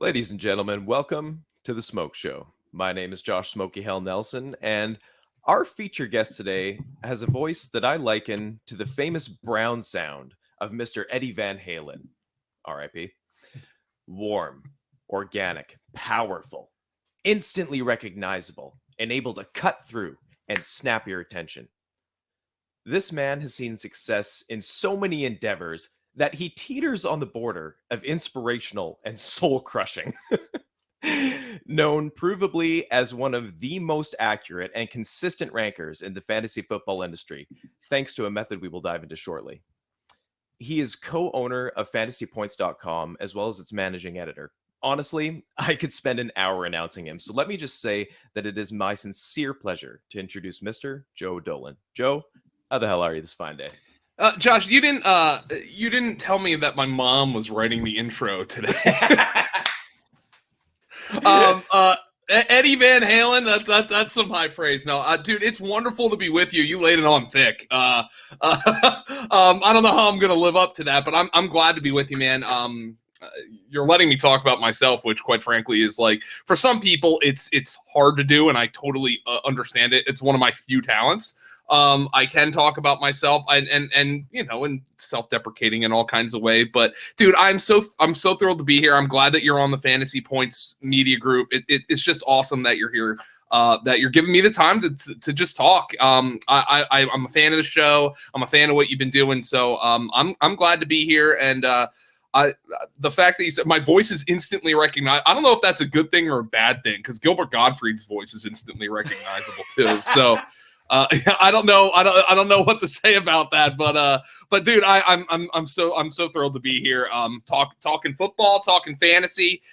Ladies and gentlemen, welcome to the Smoke Show. My name is Josh Smokey-Hell Nelson, and our feature guest today has a voice that I liken to the famous brown sound of Mr. Eddie Van Halen, RIP. Warm, organic, powerful, instantly recognizable, and able to cut through and snap your attention. This man has seen success in so many endeavors that he teeters on the border of inspirational and soul-crushing. Known provably as one of the most accurate and consistent rankers in the fantasy football industry, thanks to a method we will dive into shortly. He is co-owner of fantasypoints.com as well as its managing editor. Honestly, I could spend an hour announcing him, so let me just say that it is my sincere pleasure to introduce Mr. Joe Dolan. Joe, how the hell are you this fine day? Josh, you didn't tell me that my mom was writing the intro today. Eddie Van Halen, that's some high praise. No, dude, it's wonderful to be with you. You laid it on thick. I don't know how I'm gonna live up to that, but I'm glad to be with you, man. You're letting me talk about myself, which, quite frankly, is like, for some people, it's hard to do, and I totally understand it. It's one of my few talents. I can talk about myself and you know, in self-deprecating in all kinds of way. But dude, I'm so thrilled to be here. I'm glad that you're on the Fantasy Points media group. It's just awesome that you're here. That you're giving me the time to just talk. I'm a fan of the show. I'm a fan of what you've been doing. So I'm glad to be here. And the fact that you said my voice is instantly recognized, I don't know if that's a good thing or a bad thing, because Gilbert Gottfried's voice is instantly recognizable too. So. I don't know what to say about that, but dude, I'm so thrilled to be here. Talking football, talking fantasy.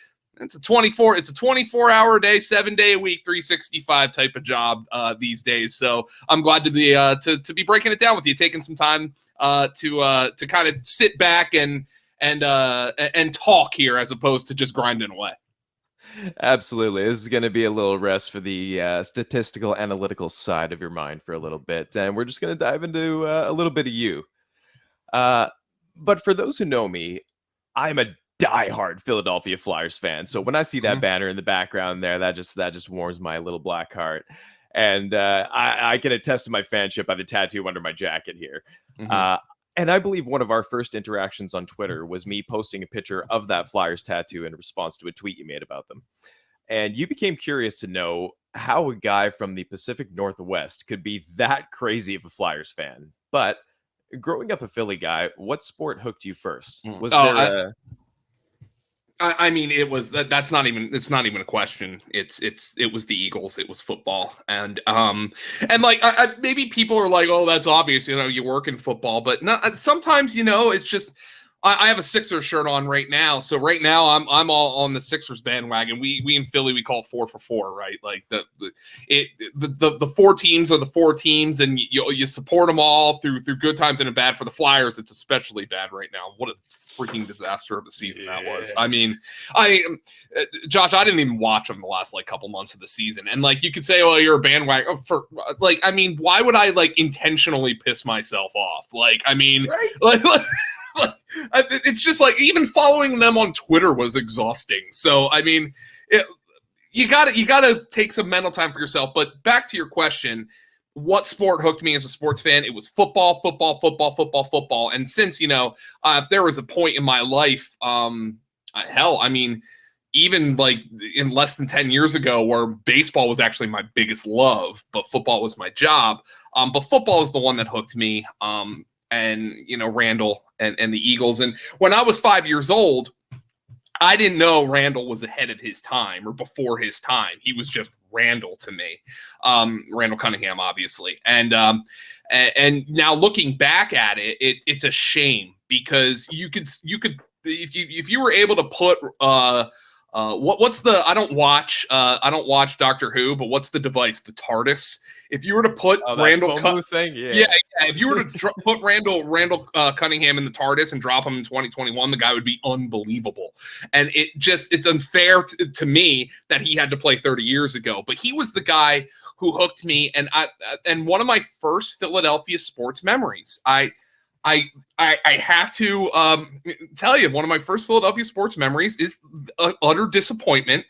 It's a 24-hour a day, 7-day a week, 365 type of job these days. So I'm glad to be to be breaking it down with you, taking some time to kind of sit back and talk here as opposed to just grinding away. Absolutely. This is going to be a little rest for the statistical analytical side of your mind for a little bit. And we're just going to dive into a little bit of you. But for those who know me, I'm a diehard Philadelphia Flyers fan. So when I see that banner in the background there, that just warms my little black heart. And I can attest to my fanship by the tattoo under my jacket here. And I believe one of our first interactions on Twitter was me posting a picture of that Flyers tattoo in response to a tweet you made about them. And you became curious to know how a guy from the Pacific Northwest could be that crazy of a Flyers fan. But growing up a Philly guy, what sport hooked you first? Was there I mean, it was it's not even a question. It was the Eagles. It was football. And like, maybe people are like, oh, that's obvious. You know, you work in football, but no, sometimes, you know, it's just, I have a Sixers shirt on right now. So right now I'm all on the Sixers bandwagon. We in Philly, we call it 4 for 4, right? Like the four teams are the four teams, and you support them all through good times and bad. For the Flyers, it's especially bad right now. What a freaking disaster of a season that was. I mean, Josh, I didn't even watch them the last like couple months of the season. And like, you could say, oh, you're a bandwagon for like, I mean, why would I like intentionally piss myself off? Like, I mean, right. like it's just like, even following them on Twitter was exhausting. So, I mean, you gotta take some mental time for yourself. But back to your question, what sport hooked me as a sports fan? It was football. And since, you know, there was a point in my life, hell, I mean, even like in less than 10 years ago, where baseball was actually my biggest love, but football was my job. But football is the one that hooked me. And, you know, Randall and the Eagles. And when I was 5 years old, I didn't know Randall was ahead of his time or before his time. He was just Randall to me. Randall Cunningham, obviously. And now looking back at it, it's a shame, because you could if you were able to put what's the I don't watch Doctor Who, but what's the device? The TARDIS. If you were to put Randall thing, if you were to put Randall Cunningham in the TARDIS and drop him in 2021, the guy would be unbelievable. And it's unfair to me that he had to play 30 years ago, but he was the guy who hooked me. And one of my first Philadelphia sports memories, I have to tell you, one of my first Philadelphia sports memories is utter disappointment.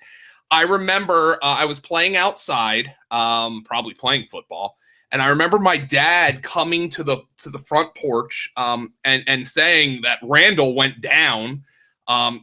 I remember I was playing outside, probably playing football, and I remember my dad coming to the front porch and saying that Randall went down.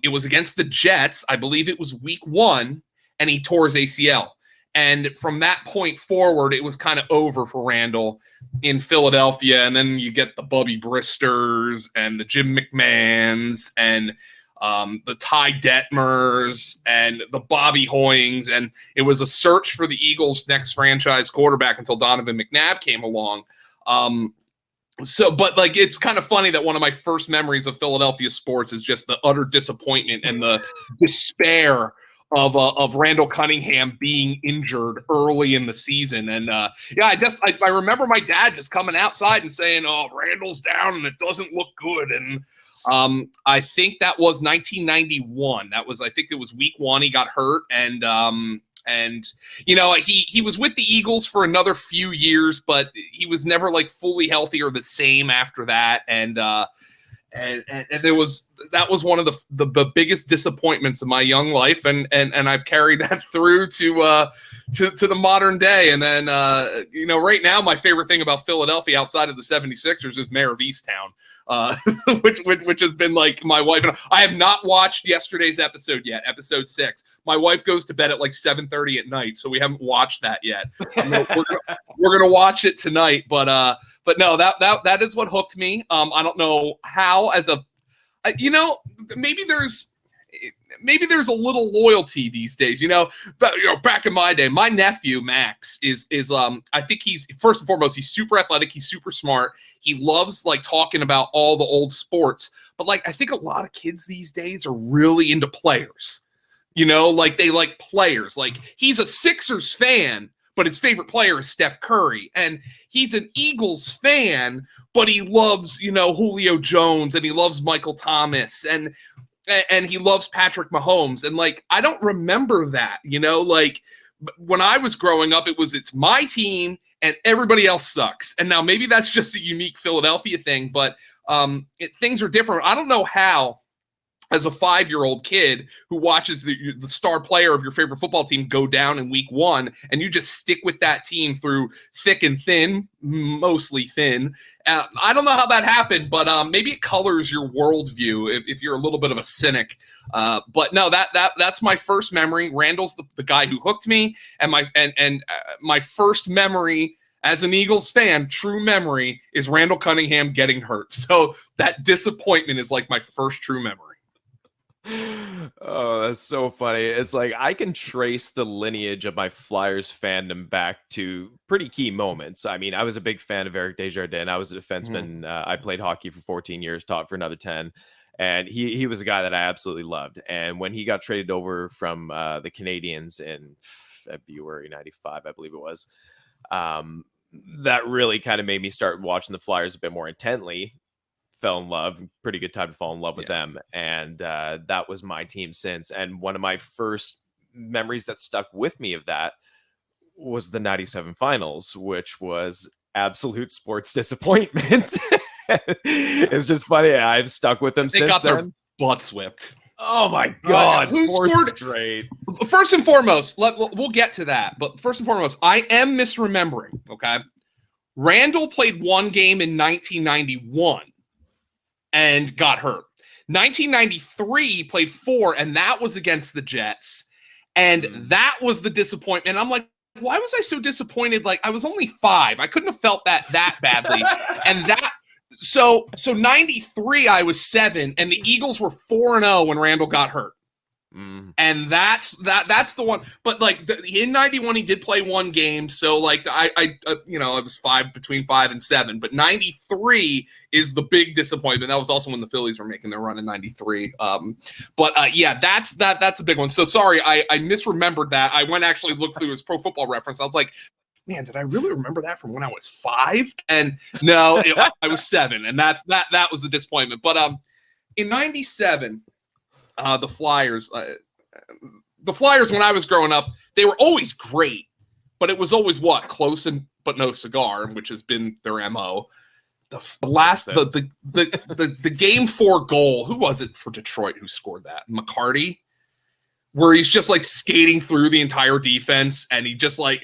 It was against the Jets. I believe it was week 1, and he tore his ACL. And from that point forward, it was kind of over for Randall in Philadelphia. And then you get the Bubby Bristers and the Jim McMahons and the Ty Detmers and the Bobby Hoyings. And it was a search for the Eagles' next franchise quarterback until Donovan McNabb came along. But like, it's kind of funny that one of my first memories of Philadelphia sports is just the utter disappointment and the despair of Randall Cunningham being injured early in the season. And I remember my dad just coming outside and saying, "Oh, Randall's down and it doesn't look good." And I think that was 1991. I think it was week 1 he got hurt. And he was with the Eagles for another few years, but he was never like fully healthy or the same after that. And that was one of the biggest disappointments of my young life, and I've carried that through to the modern day. And then right now my favorite thing about Philadelphia outside of the 76ers is Mayor of Easttown, which has been like my wife and I have not watched yesterday's episode yet, episode 6. My wife goes to bed at like 7:30 at night, so we haven't watched that yet. We're gonna watch it tonight, but no, that is what hooked me. I don't know how, maybe there's a little loyalty these days, but back in my day, my nephew Max is I think he's, first and foremost, he's super athletic, he's super smart, he loves like talking about all the old sports, but like I think a lot of kids these days are really into players, like they like players. Like he's a Sixers fan, but his favorite player is Steph Curry. And he's an Eagles fan, but he loves, Julio Jones, and he loves Michael Thomas, and he loves Patrick Mahomes. And like, I don't remember that, like when I was growing up, it's my team and everybody else sucks. And now maybe that's just a unique Philadelphia thing, but things are different. I don't know how, as a 5-year-old kid who watches the star player of your favorite football team go down in week 1, and you just stick with that team through thick and thin, mostly thin. I don't know how that happened, but maybe it colors your worldview if you're a little bit of a cynic. But no, that's my first memory. Randall's the guy who hooked me, and my first memory as an Eagles fan, true memory, is Randall Cunningham getting hurt. So that disappointment is like my first true memory. Oh, that's so funny. It's like I can trace the lineage of my Flyers fandom back to pretty key moments. I mean, I was a big fan of Eric Desjardins. I was a defenseman. I played hockey for 14 years, taught for another 10. And he was a guy that I absolutely loved. And when he got traded over from the Canadiens in February 95, I believe it was, that really kind of made me start watching the Flyers a bit more intently. Fell in love, pretty good time to fall in love with them. And that was my team since. And one of my first memories that stuck with me of that was the 97 finals, which was absolute sports disappointment. It's just funny. I've stuck with them since then. Their butts whipped. Oh my God. Who scored straight? First and foremost, we'll get to that. But first and foremost, I am misremembering. Okay. Randall played one game in 1991. And got hurt. 1993, he played 4, and that was against the Jets. And that was the disappointment. I'm like, why was I so disappointed? Like, I was only 5. I couldn't have felt that badly. And so 93, I was 7, and the Eagles were 4-0 when Randall got hurt. And that's the one. But like in 91, he did play one game. So like I was 5, between 5 and 7. But 93 is the big disappointment. That was also when the Phillies were making their run in 93. That's a big one. So sorry, I misremembered that. I went actually looked through his Pro Football Reference. I was like, man, did I really remember that from when I was 5? And no, I was 7, and that was the disappointment. But in 97. The Flyers, when I was growing up, they were always great, but it was always close but no cigar, which has been their MO. the game 4 goal. Who was it for Detroit who scored that? McCarty, where he's just like skating through the entire defense and he just like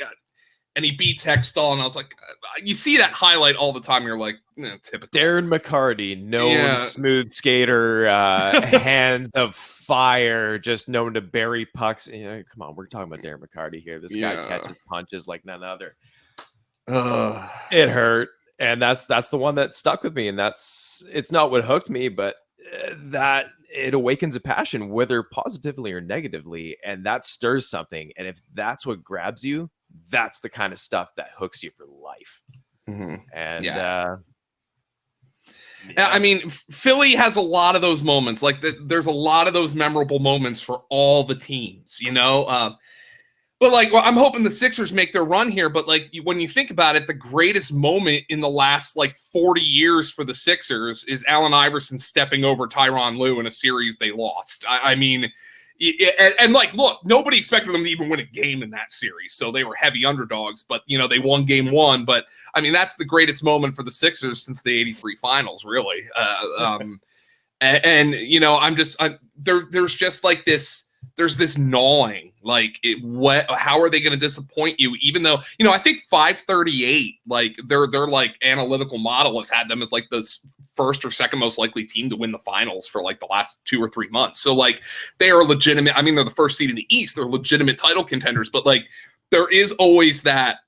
and he beats Hextall, and I was like, you see that highlight all the time. You're like, typical. Darren McCarty, known smooth skater, hands of fire, just known to bury pucks. Come on, we're talking about Darren McCarty here. This guy catches punches like none other. It hurt, and that's the one that stuck with me, and it's not what hooked me, but that it awakens a passion, whether positively or negatively, and that stirs something. And if that's what grabs you, that's the kind of stuff that hooks you for life. Mm-hmm. And I mean, Philly has a lot of those moments. Like there's a lot of those memorable moments for all the teams, but like, well, I'm hoping the Sixers make their run here. But like, when you think about it, the greatest moment in the last like 40 years for the Sixers is Allen Iverson stepping over Tyronn Lue in a series they lost. I mean, and like, look, nobody expected them to even win a game in that series, so they were heavy underdogs. But they won game 1. But I mean, that's the greatest moment for the Sixers since the '83 finals, really. There's just like this. There's this gnawing, like how are they going to disappoint you? Even though, I think 538, like their like analytical model has had them as like the first or second most likely team to win the finals for like the last 2 or 3 months. So like they are legitimate. I mean, they're the first seed in the East. They're legitimate title contenders, but like there is always that,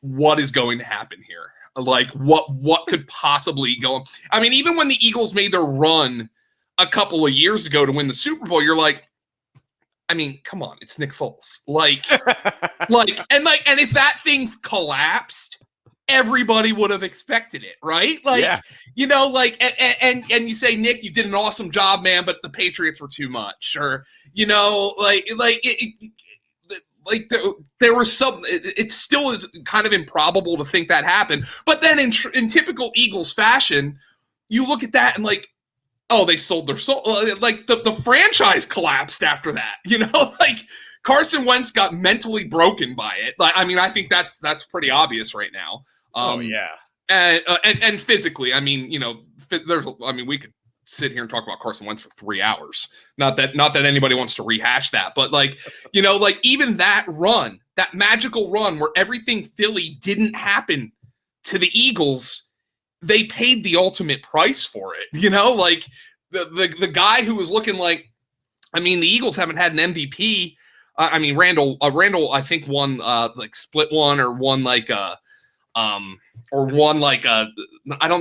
what is going to happen here? Like what could possibly go? I mean, even when the Eagles made their run a couple of years ago to win the Super Bowl, you're like, I mean, come on, it's Nick Foles. And if that thing collapsed, everybody would have expected it, right? And you say, Nick, you did an awesome job, man, but the Patriots were too much, or there was some. It still is kind of improbable to think that happened, but then in typical Eagles fashion, you look at that and like, oh, they sold their soul. Like the franchise collapsed after that. Like Carson Wentz got mentally broken by it. Like, I mean, I think that's pretty obvious right now. And physically, I mean, we could sit here and talk about Carson Wentz for 3 hours. Not that anybody wants to rehash that, but like, like even that run, that magical run where everything Philly didn't happen to the Eagles, they paid the ultimate price for it. Like the guy who was looking like, I mean, the Eagles haven't had an MVP. I mean, Randall, I think won like split one or won like I don't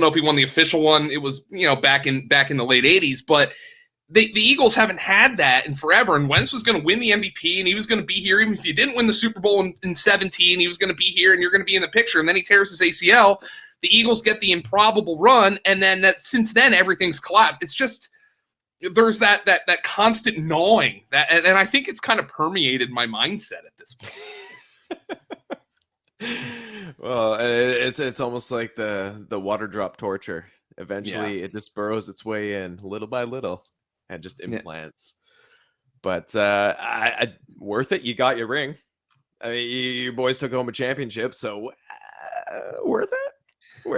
know if he won the official one. It was, back in the late 80s, but the Eagles haven't had that in forever. And Wentz was going to win the MVP, and he was going to be here. Even if you didn't win the Super Bowl in 17, he was going to be here and you're going to be in the picture. And then he tears his ACL. The Eagles get the improbable run, and then since then everything's collapsed. It's just there's that constant gnawing that, and I think it's kind of permeated my mindset at this point. Well, it's almost like the water drop torture. Eventually, it just burrows its way in little by little and just implants. But worth it. You got your ring. I mean, your boys took home a championship, so worth it.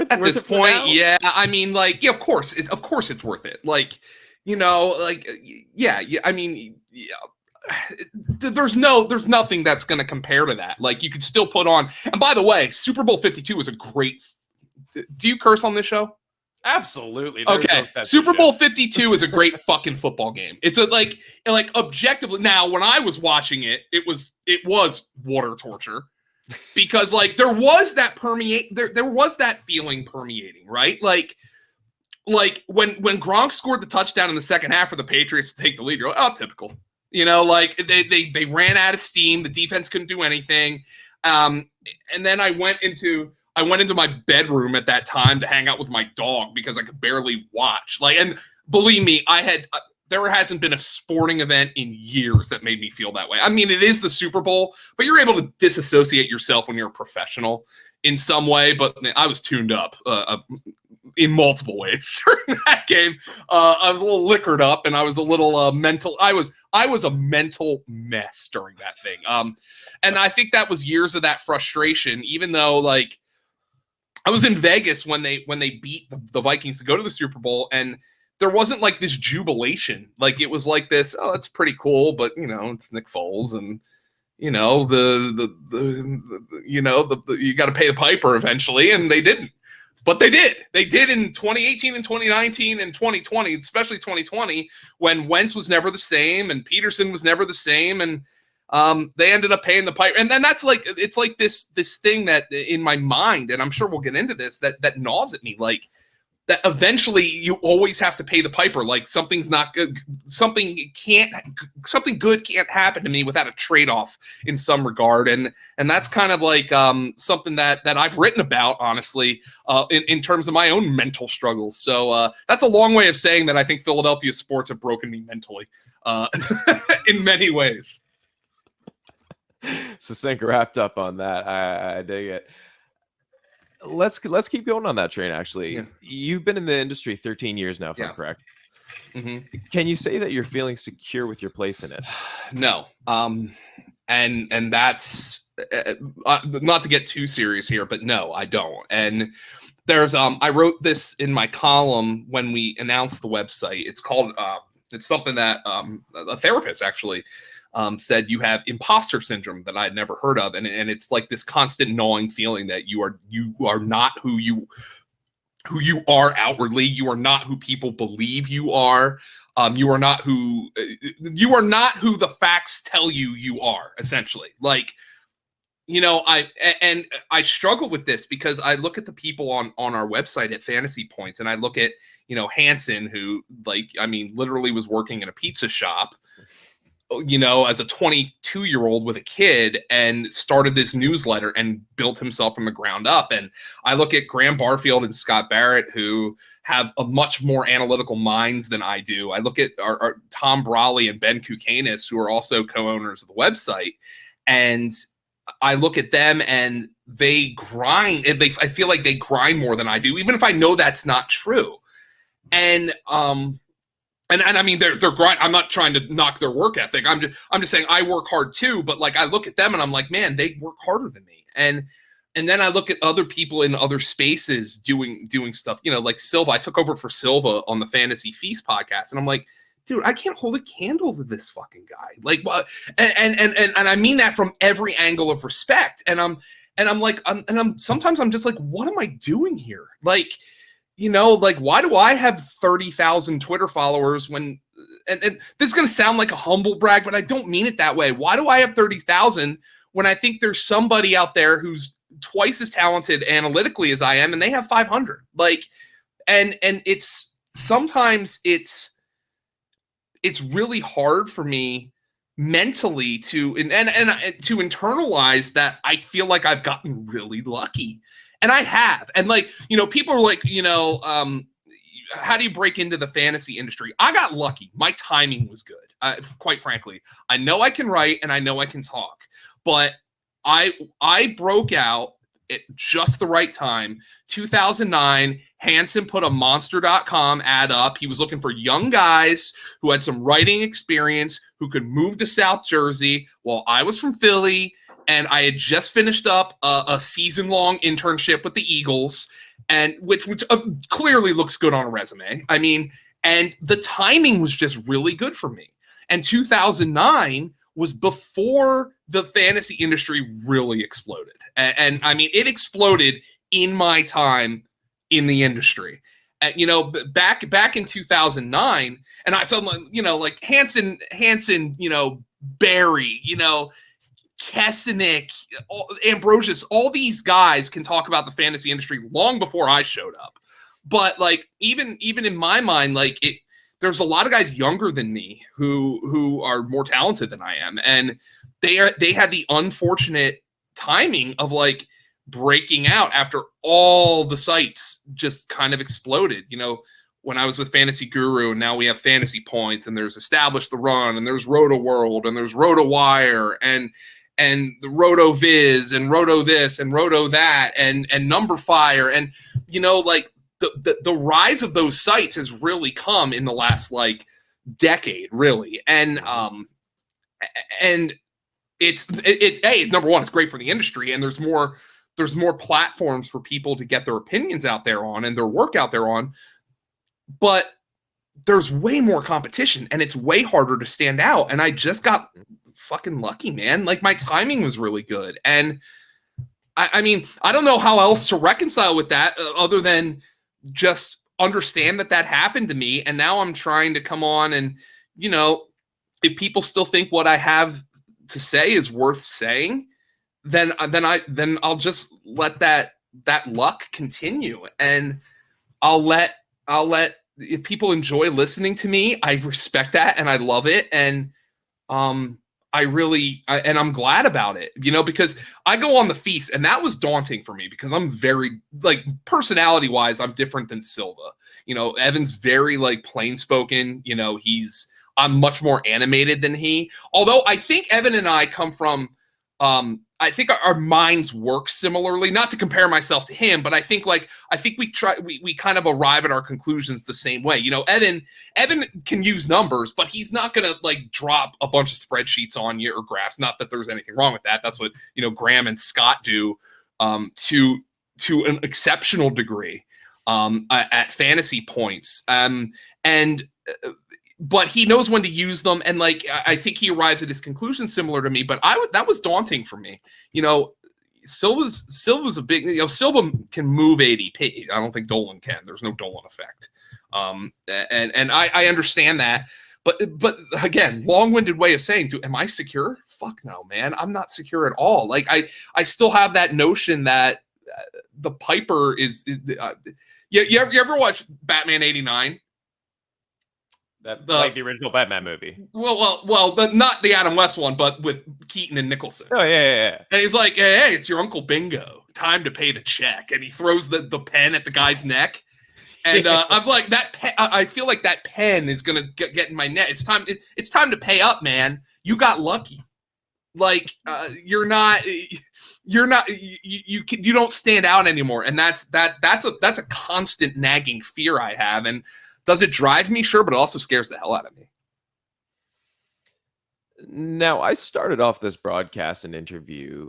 At this point, I mean, like, of course it's worth it. Like, I mean, there's nothing that's going to compare to that. Like, you could still put on, and by the way, Super Bowl 52 was a great. Do you curse on this show? Absolutely. Okay. Super Bowl 52 is a great fucking football game. It's like objectively. Now, when I was watching it, it was water torture. Because like there was that feeling permeating, right? Like when Gronk scored the touchdown in the second half for the Patriots to take the lead, you're like, oh, typical. Like they ran out of steam, the defense couldn't do anything. And then I went into my bedroom at that time to hang out with my dog because I could barely watch. Like, and believe me, there hasn't been a sporting event in years that made me feel that way. I mean, it is the Super Bowl, but you're able to disassociate yourself when you're a professional in some way. But man, I was tuned up in multiple ways during that game. I was a little liquored up, and I was a little mental. I was a mental mess during that thing. And I think that was years of that frustration. Even though, like, I was in Vegas when they beat the Vikings to go to the Super Bowl, and there wasn't like this jubilation. Like it was like this, oh, that's pretty cool, but you know, it's Nick Foles, and you know you got to pay the piper eventually, and they didn't. But they did. They did in 2018 and 2019 and 2020, especially 2020, when Wentz was never the same and Peterson was never the same, and they ended up paying the piper. And then that's like, it's like this thing that in my mind, and I'm sure we'll get into this, that gnaws at me, like that eventually you always have to pay the piper. Like something's not good, something good can't happen to me without a trade-off in some regard. And that's kind of like something that I've written about, honestly, in terms of my own mental struggles. So that's a long way of saying that I think Philadelphia sports have broken me mentally in many ways. Succinct wrapped up on that. I dig it. Let's keep going on that train. Actually, yeah. You've been in the industry 13 years now, if I'm correct. Mm-hmm. Can you say that you're feeling secure with your place in it? No. And that's not to get too serious here, but no, I don't. And there's I wrote this in my column when we announced the website. It's called it's something that a therapist actually said you have imposter syndrome that I had never heard of, and it's like this constant gnawing feeling that you are not who you are outwardly. You are not who people believe you are. You are not who the facts tell you are, essentially. Like, you know, I struggle with this because I look at the people on our website at Fantasy Points, and I look at, you know, Hanson, who, like, I mean, literally was working in a pizza shop, you know, as a 22-year-old with a kid, and started this newsletter and built himself from the ground up. And I look at Graham Barfield and Scott Barrett, who have a much more analytical minds than I do. I look at our Tom Brawley and Ben Kukanis, who are also co-owners of the website. And I look at them and they grind. And I feel like they grind more than I do, even if I know that's not true. And I mean, they're grind. I'm not trying to knock their work ethic. I'm just saying I work hard too. But like, I look at them and I'm like, man, they work harder than me. And then I look at other people in other spaces doing stuff. You know, like Silva. I took over for Silva on the Fantasy Feast podcast, and I'm like, dude, I can't hold a candle to this fucking guy. Like, what? And I mean that from every angle of respect. And I'm sometimes I'm just like, what am I doing here? Like, you know, like, why do I have 30,000 Twitter followers when, and this is going to sound like a humble brag, but I don't mean it that way. Why do I have 30,000 when I think there's somebody out there who's twice as talented analytically as I am, and they have 500? Like, and it's sometimes it's really hard for me mentally to and to internalize that I feel like I've gotten really lucky. And I have. And like, you know, people are like, you know, how do you break into the fantasy industry? I got lucky. My timing was good. Quite frankly, I know I can write and I know I can talk, but I broke out at just the right time. 2009, Hanson put a monster.com ad up. He was looking for young guys who had some writing experience, who could move to South Jersey. Well, I was from Philly, and I had just finished up a season-long internship with the Eagles, and which clearly looks good on a resume. I mean, and the timing was just really good for me. And 2009 was before the fantasy industry really exploded. And I mean, it exploded in my time in the industry. You know, back in 2009, and I saw, you know, like Hanson, you know, Barry, you know, Kesenick, Ambrosius, all these guys can talk about the fantasy industry long before I showed up. But like, even in my mind, like, there's a lot of guys younger than me who are more talented than I am, and they had the unfortunate timing of like breaking out after all the sites just kind of exploded. You know, when I was with Fantasy Guru, and now we have Fantasy Points, and there's Establish the Run, and there's Roto World, and there's Roto Wire, and the Roto Viz, and Roto this, and Roto that, and Number Fire, and, you know, like the rise of those sites has really come in the last like decade, really, and it's number one, it's great for the industry, and there's more there's more platforms for people to get their opinions out there on and their work out there on, but there's way more competition and it's way harder to stand out. And I just got fucking lucky, man. Like my timing was really good. And I mean, I don't know how else to reconcile with that other than just understand that happened to me. And now I'm trying to come on and, you know, if people still think what I have to say is worth saying, then I'll just let that luck continue. And I'll let if people enjoy listening to me, I respect that and I love it. And and I'm glad about it, you know, because I go on the feast and that was daunting for me because I'm very, like, personality wise, I'm different than Silva. You know, Evan's very, like, plain spoken, you know, I'm much more animated than he, although I think Evan and I come from, I think our minds work similarly, not to compare myself to him, but I think we kind of arrive at our conclusions the same way. You know, Evan can use numbers, but he's not going to, like, drop a bunch of spreadsheets on you or graphs. Not that there's anything wrong with that. That's what, you know, Graham and Scott do to an exceptional degree at fantasy points. But he knows when to use them, and, like, I think he arrives at his conclusion similar to me. But that was daunting for me. You know, Silva's a big. You know, Silva can move ADP. I don't think Dolan can. There's no Dolan effect. And I understand that. But again, long-winded way of saying, am I secure? Fuck no, man. I'm not secure at all. Like I still have that notion that the Piper is. You ever watch Batman '89? Like the original Batman movie. Well, not the Adam West one, but with Keaton and Nicholson. Oh, yeah. And he's like, hey, it's your Uncle Bingo. Time to pay the check. And he throws the pen at the guy's neck. And I was like, I feel like that pen is going to get in my neck. It's time to pay up, man. You got lucky. Like, you don't stand out anymore. And that's a constant nagging fear I have. And does it drive me? Sure, but it also scares the hell out of me. Now, I started off this broadcast and interview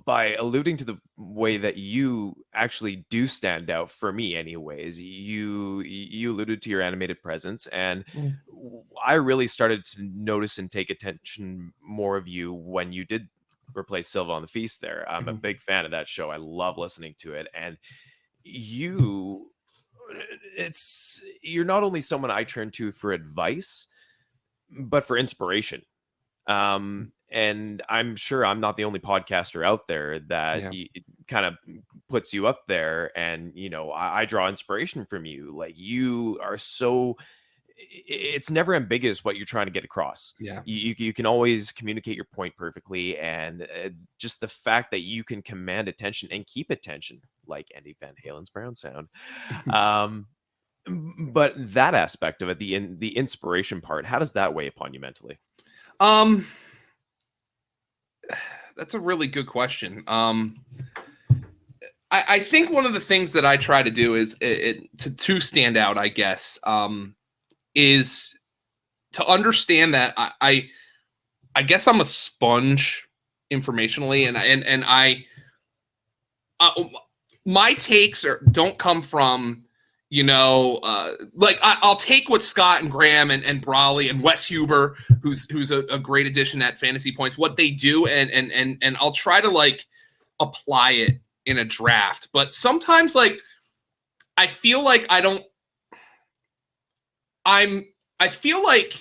by alluding to the way that you actually do stand out for me anyways. You alluded to your animated presence, and I really started to notice and take attention more of you when you did replace Silva on the Feast there. I'm a big fan of that show. I love listening to it. And you're not only someone I turn to for advice, but for inspiration. And I'm sure I'm not the only podcaster out there that kind of puts you up there. And, you know, I draw inspiration from you. Like, you are it's never ambiguous what you're trying to get across. Yeah. You can always communicate your point perfectly. And just the fact that you can command attention and keep attention, like Andy Van Halen's Brown Sound. But that aspect of it, the inspiration part, how does that weigh upon you mentally? That's a really good question. I think one of the things that I try to do is to stand out, I guess, is to understand that I guess I'm a sponge informationally, and my takes don't come from, you know, like I'll take what Scott and Graham and Brawley and Wes Huber, who's a great addition at Fantasy Points, what they do, and I'll try to, like, apply it in a draft. But sometimes, like, I feel like I feel like,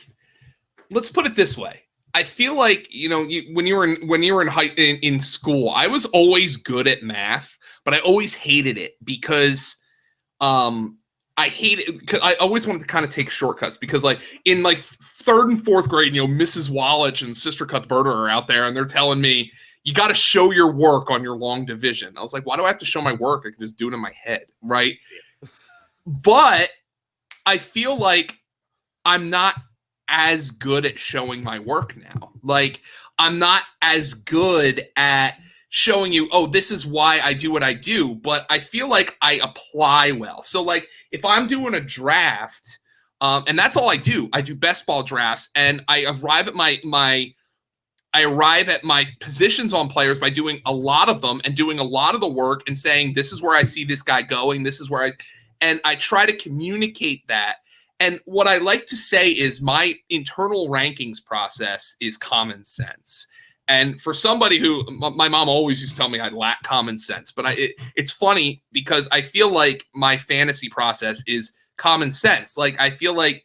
let's put it this way. I feel like, you know, when you were in school, I was always good at math, but I always hated it because I always wanted to kind of take shortcuts, because, like, in, like, 3rd and 4th grade, you know, Mrs. Wallach and Sister Cuthberta are out there and they're telling me, you got to show your work on your long division. I was like, why do I have to show my work? I can just do it in my head, right? Yeah. But I feel like I'm not as good at showing my work now. Like, I'm not as good at showing you, oh, this is why I do what I do, but I feel like I apply well. So, like, if I'm doing a draft, and that's all I do best ball drafts, and I arrive at my I arrive at my positions on players by doing a lot of them and doing a lot of the work and saying, this is where I see this guy going. This is where and I try to communicate that. And what I like to say is my internal rankings process is common sense. And for somebody who, my mom always used to tell me I lack common sense, but it's funny because I feel like my fantasy process is common sense. Like, I feel like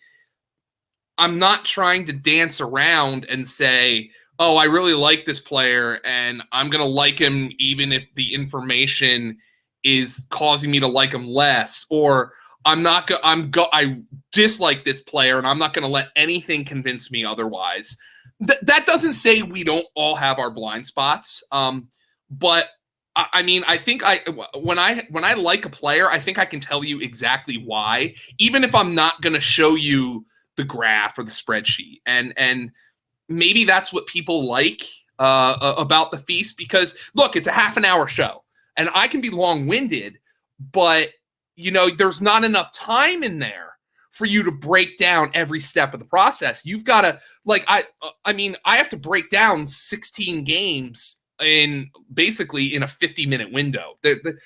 I'm not trying to dance around and say, oh, I really like this player and I'm going to like him even if the information is causing me to like him less, or I dislike this player and I'm not going to let anything convince me otherwise. That doesn't say we don't all have our blind spots. But I mean, I think when I like a player, I think I can tell you exactly why, even if I'm not going to show you the graph or the spreadsheet. And maybe that's what people like about the feast, because look, it's a half an hour show and I can be long-winded, but there's not enough time in there for you to break down every step of the process. You've got to, like, I have to break down 16 games basically in a 50-minute window.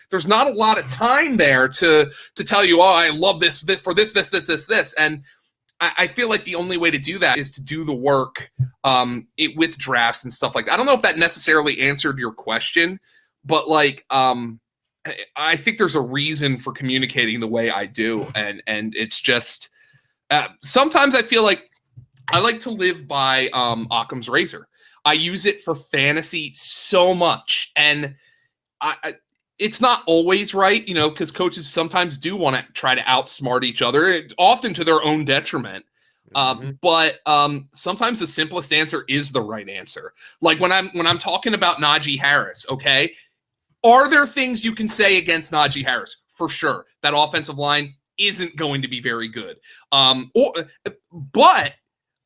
There's not a lot of time there to tell you, oh, I love this for this. And I feel like the only way to do that is to do the work with drafts and stuff like that. I don't know if that necessarily answered your question, but like, I think there's a reason for communicating the way I do. And it's just, sometimes I feel like I like to live by Occam's razor. I use it for fantasy so much. And it's not always right, because coaches sometimes do want to try to outsmart each other, often to their own detriment. But sometimes the simplest answer is the right answer. Like when I'm talking about Najee Harris, okay, are there things you can say against Najee Harris? For sure, that offensive line isn't going to be very good. But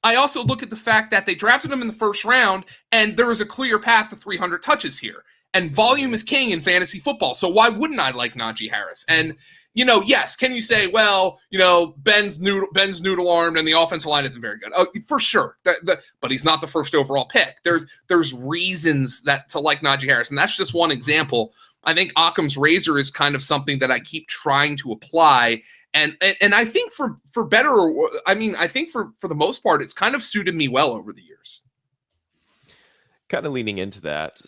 I also look at the fact that they drafted him in the first round, and there was a clear path to 300 touches here. And volume is king in fantasy football. So why wouldn't I like Najee Harris? And, yes, can you say, well, Ben's noodle armed and the offensive line isn't very good? Oh, for sure. But he's not the first overall pick. There's reasons to like Najee Harris. And that's just one example. I think Occam's razor is kind of something that I keep trying to apply. And I think for better, I think for the most part, it's kind of suited me well over the years. Kind of leaning into that.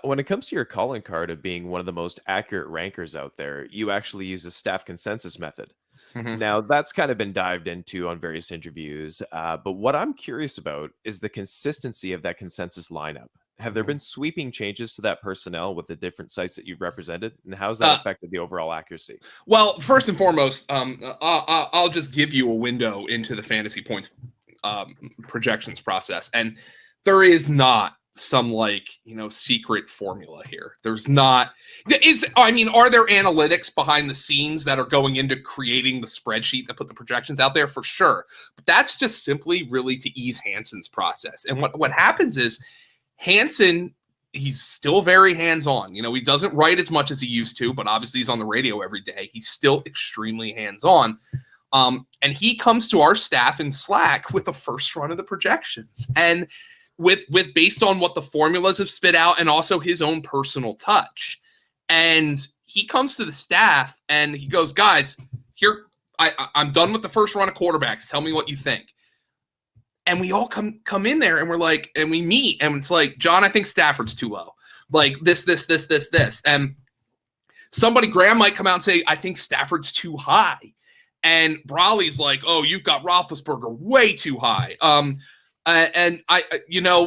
When it comes to your calling card of being one of the most accurate rankers out there, you actually use a staff consensus method. Mm-hmm. Now, that's kind of been dived into on various interviews. But what I'm curious about is the consistency of that consensus lineup. Have there been sweeping changes to that personnel with the different sites that you've represented? And how's that affected the overall accuracy? Well, first and foremost, I'll just give you a window into the fantasy points projections process. And there is not some secret formula here. There's not. Are there analytics behind the scenes that are going into creating the spreadsheet that put the projections out there? For sure. But that's just simply really to ease Hanson's process. And what happens is Hanson, he's still very hands-on. He doesn't write as much as he used to, but obviously he's on the radio every day. He's still extremely hands-on. And he comes to our staff in Slack with the first run of the projections. And with based on what the formulas have spit out and also his own personal touch. And he comes to the staff and he goes, guys, here, I'm done with the first run of quarterbacks. Tell me what you think. And we all come in there and we're like, and we meet and it's like, John, I think Stafford's too low. Like this. And Graham might come out and say, I think Stafford's too high. And Brawley's like, oh, you've got Roethlisberger way too high. And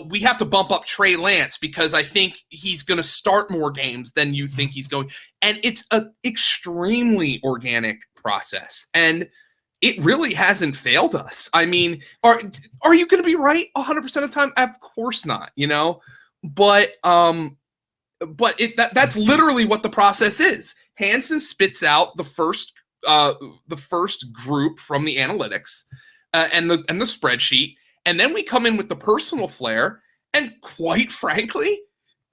we have to bump up Trey Lance because I think he's going to start more games than you think he's going. And it's an extremely organic process. And it really hasn't failed us. I mean, are you going to be right 100% of the time? Of course not, but that's literally what the process is. Hanson spits out the first group from the analytics and the spreadsheet. And then we come in with the personal flair, and quite frankly,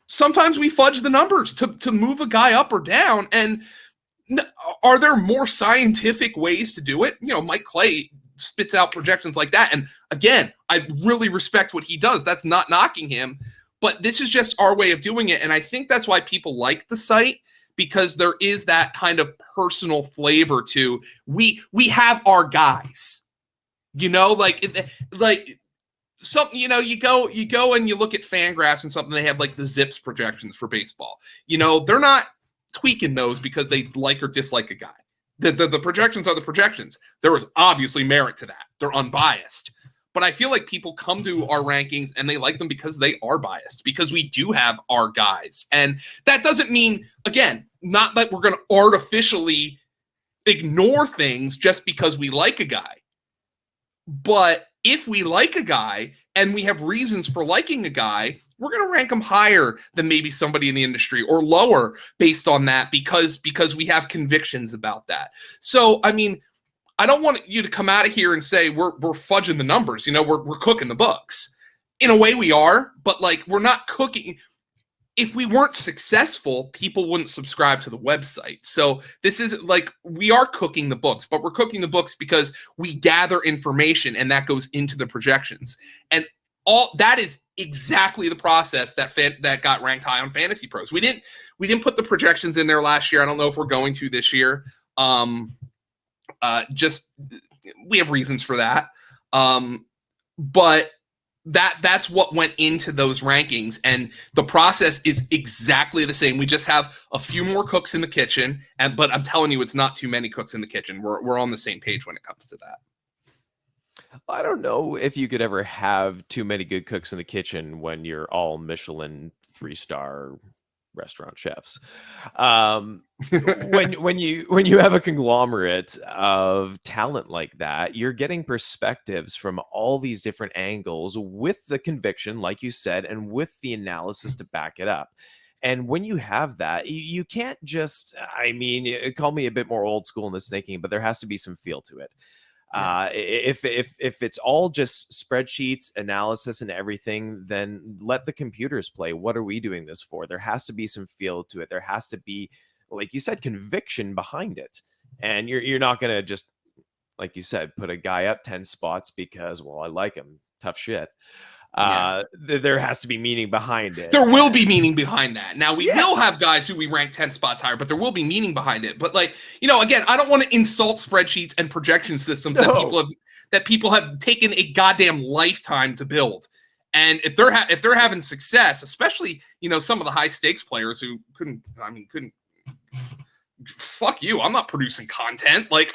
sometimes we fudge the numbers to move a guy up or down. And are there more scientific ways to do it? Mike Clay spits out projections like that. And again, I really respect what he does. That's not knocking him, but this is just our way of doing it. And I think that's why people like the site, because there is that kind of personal flavor to, we have our guys, some, you go and you look at Fangraphs and something, they have like the Zips projections for baseball. They're not tweaking those because they like or dislike a guy. The projections are the projections. There is obviously merit to that. They're unbiased. But I feel like people come to our rankings and they like them because they are biased, because we do have our guys. And that doesn't mean, again, not that we're going to artificially ignore things just because we like a guy. But if we like a guy and we have reasons for liking a guy, we're going to rank him higher than maybe somebody in the industry, or lower based on that, because we have convictions about that. So, I mean, I don't want you to come out of here and say we're fudging the numbers. We're cooking the books. In a way we are, but like, we're not cooking. If we weren't successful, people wouldn't subscribe to the website. So this is like, we are cooking the books, but we're cooking the books because we gather information and that goes into the projections. And all that is exactly the process that got ranked high on Fantasy Pros. We didn't put the projections in there last year. I don't know if we're going to this year. Just we have reasons for that. But that's what went into those rankings, and the process is exactly the same. We just have a few more cooks in the kitchen, but I'm telling you, it's not too many cooks in the kitchen. We're on the same page when it comes to that. I don't know if you could ever have too many good cooks in the kitchen when you're all Michelin 3-star restaurant chefs. When you have a conglomerate of talent like that, you're getting perspectives from all these different angles with the conviction, like you said, and with the analysis to back it up. And when you have that, you can't just, I mean, call me a bit more old school in this thinking, but there has to be some feel to it. If it's all just spreadsheets, analysis, and everything, then let the computers play. What are we doing this for? There has to be some feel to it. There has to be, like you said, conviction behind it. And you're not going to just, like you said, put a guy up 10 spots because, well, I like him. Tough shit. There has to be meaning behind it. There will be meaning behind that. Now, we will have guys who we rank 10 spots higher, but there will be meaning behind it. But like, again, I don't want to insult spreadsheets and projection systems that people have taken a goddamn lifetime to build. And if they're having success, especially, some of the high stakes players who couldn't fuck you, I'm not producing content. Like,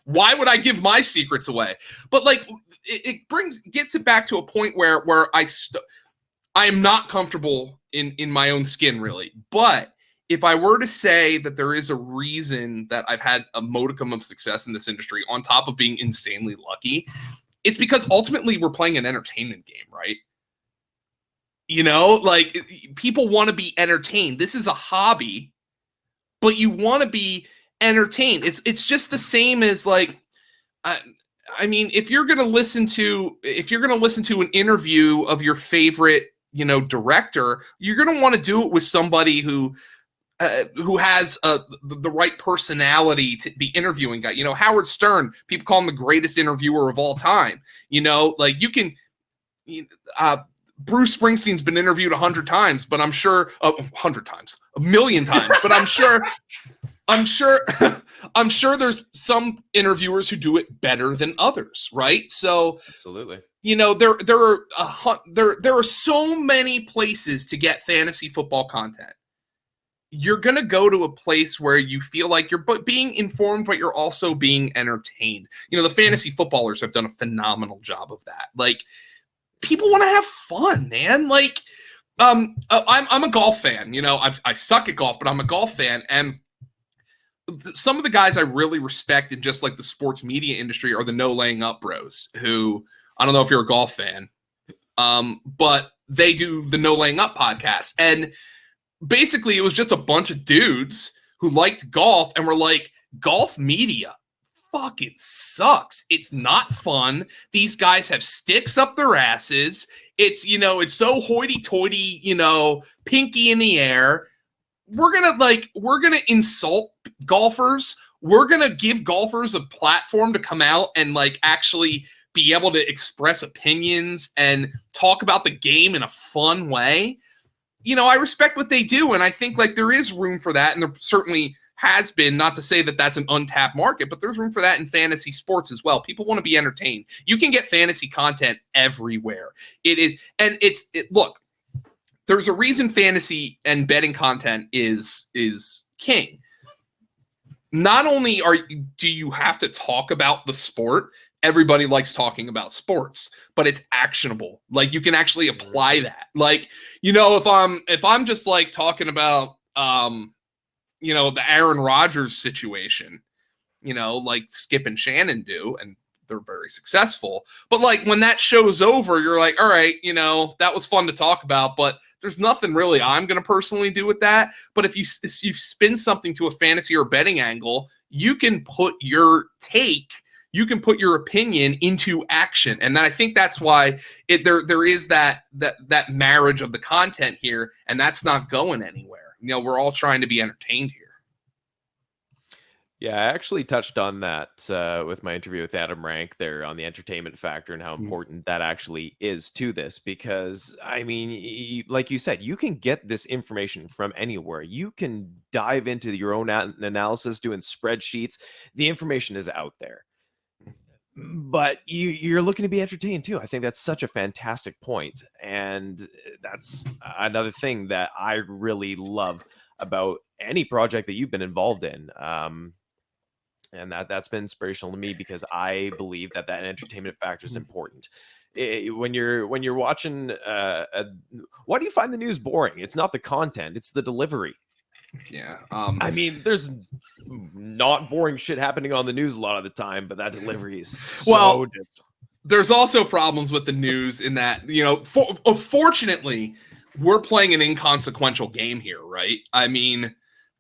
why would I give my secrets away? But like, it gets it back to a point where I am not comfortable in my own skin, really. But if I were to say that there is a reason that I've had a modicum of success in this industry, on top of being insanely lucky, it's because ultimately we're playing an entertainment game, right? Like, people want to be entertained. This is a hobby, but you want to be entertained. It's just the same as like, I mean, if you're gonna listen to an interview of your favorite, director, you're gonna want to do it with somebody who has the right personality to be interviewing guy. Howard Stern, people call him the greatest interviewer of all time. Like, you can. Bruce Springsteen's been interviewed 100 times, but I'm sure 100 times, a million times, but I'm sure there's some interviewers who do it better than others, right? So absolutely, there are so many places to get fantasy football content. You're going to go to a place where you feel like you're being informed, but you're also being entertained. The fantasy footballers have done a phenomenal job of that. Like, people want to have fun, man. Like, I'm a golf fan. I suck at golf, but I'm a golf fan. And some of the guys I really respect in just like the sports media industry are the No Laying Up bros, who, I don't know if you're a golf fan, but they do the No Laying Up podcast. And basically it was just a bunch of dudes who liked golf and were like, golf media fucking sucks. It's not fun. These guys have sticks up their asses. It's, it's so hoity-toity, pinky in the air. We're gonna insult golfers we're going to give golfers a platform to come out and like actually be able to express opinions and talk about the game in a fun way. You know, I respect what they do. And I think like there is room for that. And there certainly has been, not to say that that's an untapped market, but there's room for that in fantasy sports as well. People want to be entertained. You can get fantasy content everywhere. It is. And look, there's a reason fantasy and betting content is king. Not only do you have to talk about the sport, everybody likes talking about sports, but it's actionable. Like you can actually apply that. Like, you know, if I'm just like talking about you know, the Aaron Rodgers situation, you know, like Skip and Shannon do, and they're very successful. But like when that show's over, you're like, all right, you know, that was fun to talk about, but there's nothing really I'm going to personally do with that. But if you spin something to a fantasy or betting angle, you can put your take, you can put your opinion into action. And I think that's why there is that marriage of the content here, and that's not going anywhere. You know, we're all trying to be entertained here. Yeah, I actually touched on that with my interview with Adam Rank there on the entertainment factor and how important that actually is to this. Because, I mean, like you said, you can get this information from anywhere. You can dive into your own analysis, doing spreadsheets. The information is out there. But you're looking to be entertained too. I think that's such a fantastic point. And that's another thing that I really love about any project that you've been involved in. And that's been inspirational to me because I believe that entertainment factor is important. When you're watching, why do you find the news boring? It's not the content; it's the delivery. Yeah. I mean, there's not boring shit happening on the news a lot of the time, but that delivery is so there's also problems with the news in that, you know, fortunately, we're playing an inconsequential game here, right? I mean,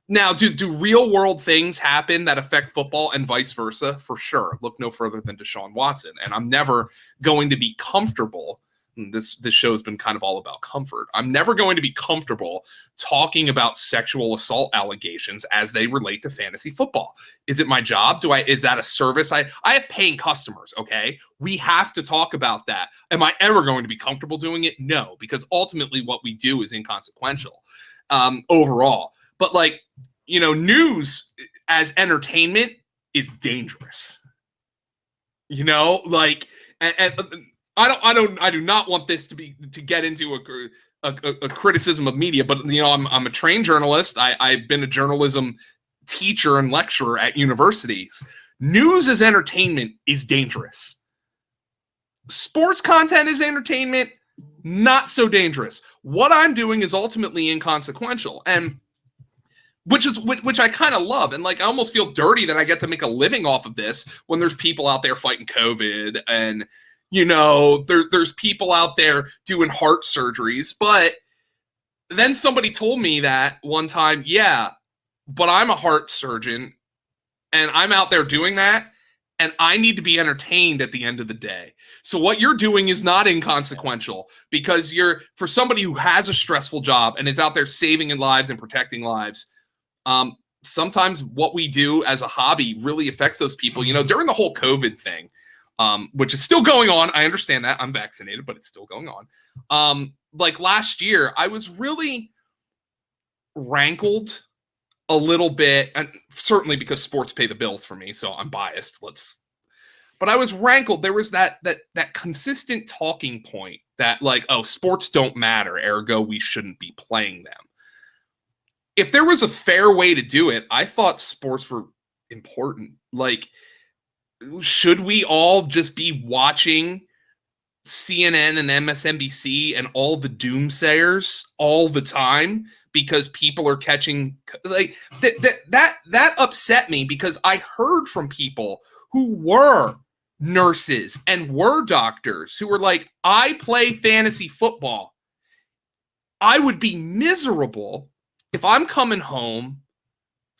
now, do real world things happen that affect football and vice versa? For sure. Look no further than Deshaun Watson. And I'm never going to be comfortable. This show's been kind of all about comfort. I'm never going to be comfortable talking about sexual assault allegations as they relate to fantasy football. Is it my job? Is that a service? I have paying customers, okay? We have to talk about that. Am I ever going to be comfortable doing it? No, because ultimately what we do is inconsequential overall. But like, you know, news as entertainment is dangerous. You know, like, and I do not want this to get into a criticism of media, but you know, I'm a trained journalist. I've been a journalism teacher and lecturer at universities. News as entertainment is dangerous. Sports content is entertainment, not so dangerous. What I'm doing is ultimately inconsequential, and which I kind of love. And like, I almost feel dirty that I get to make a living off of this when there's people out there fighting COVID, and you know, there's people out there doing heart surgeries. But then somebody told me that one time, yeah, but I'm a heart surgeon and I'm out there doing that, and I need to be entertained at the end of the day. So what you're doing is not inconsequential, because for somebody who has a stressful job and is out there saving lives and protecting lives, sometimes what we do as a hobby really affects those people. You know, during the whole COVID thing, which is still going on. I understand that. I'm vaccinated, but it's still going on. Like last year, I was really rankled a little bit, and certainly because sports pay the bills for me, so I'm biased. But I was rankled. There was that consistent talking point that like, oh, sports don't matter, ergo we shouldn't be playing them. If there was a fair way to do it, I thought sports were important. Like, should we all just be watching CNN and MSNBC and all the doomsayers all the time because people are catching like that upset me, because I heard from people who were nurses and were doctors who were like, I play fantasy football. I would be miserable if I'm coming home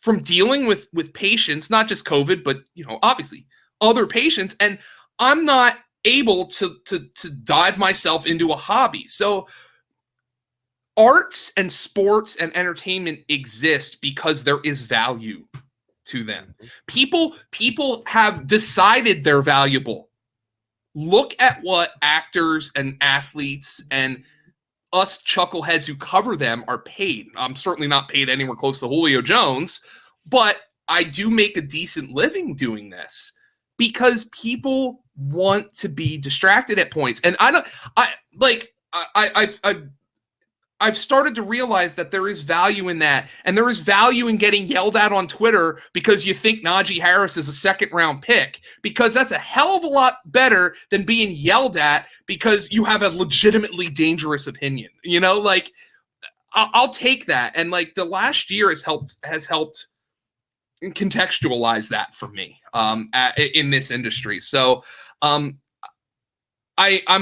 from dealing with patients, not just COVID, but you know, obviously other patients, and I'm not able to dive myself into a hobby. So arts and sports and entertainment exist because there is value to them. People have decided they're valuable. Look at what actors and athletes and us chuckleheads who cover them are paid. I'm certainly not paid anywhere close to Julio Jones, but I do make a decent living doing this because people want to be distracted at points. And I've started to realize that there is value in that. And there is value in getting yelled at on Twitter because you think Najee Harris is a second-round pick, because that's a hell of a lot better than being yelled at because you have a legitimately dangerous opinion. You know, like, I'll take that. And, like, the last year has helped contextualize that for me in this industry. So I'm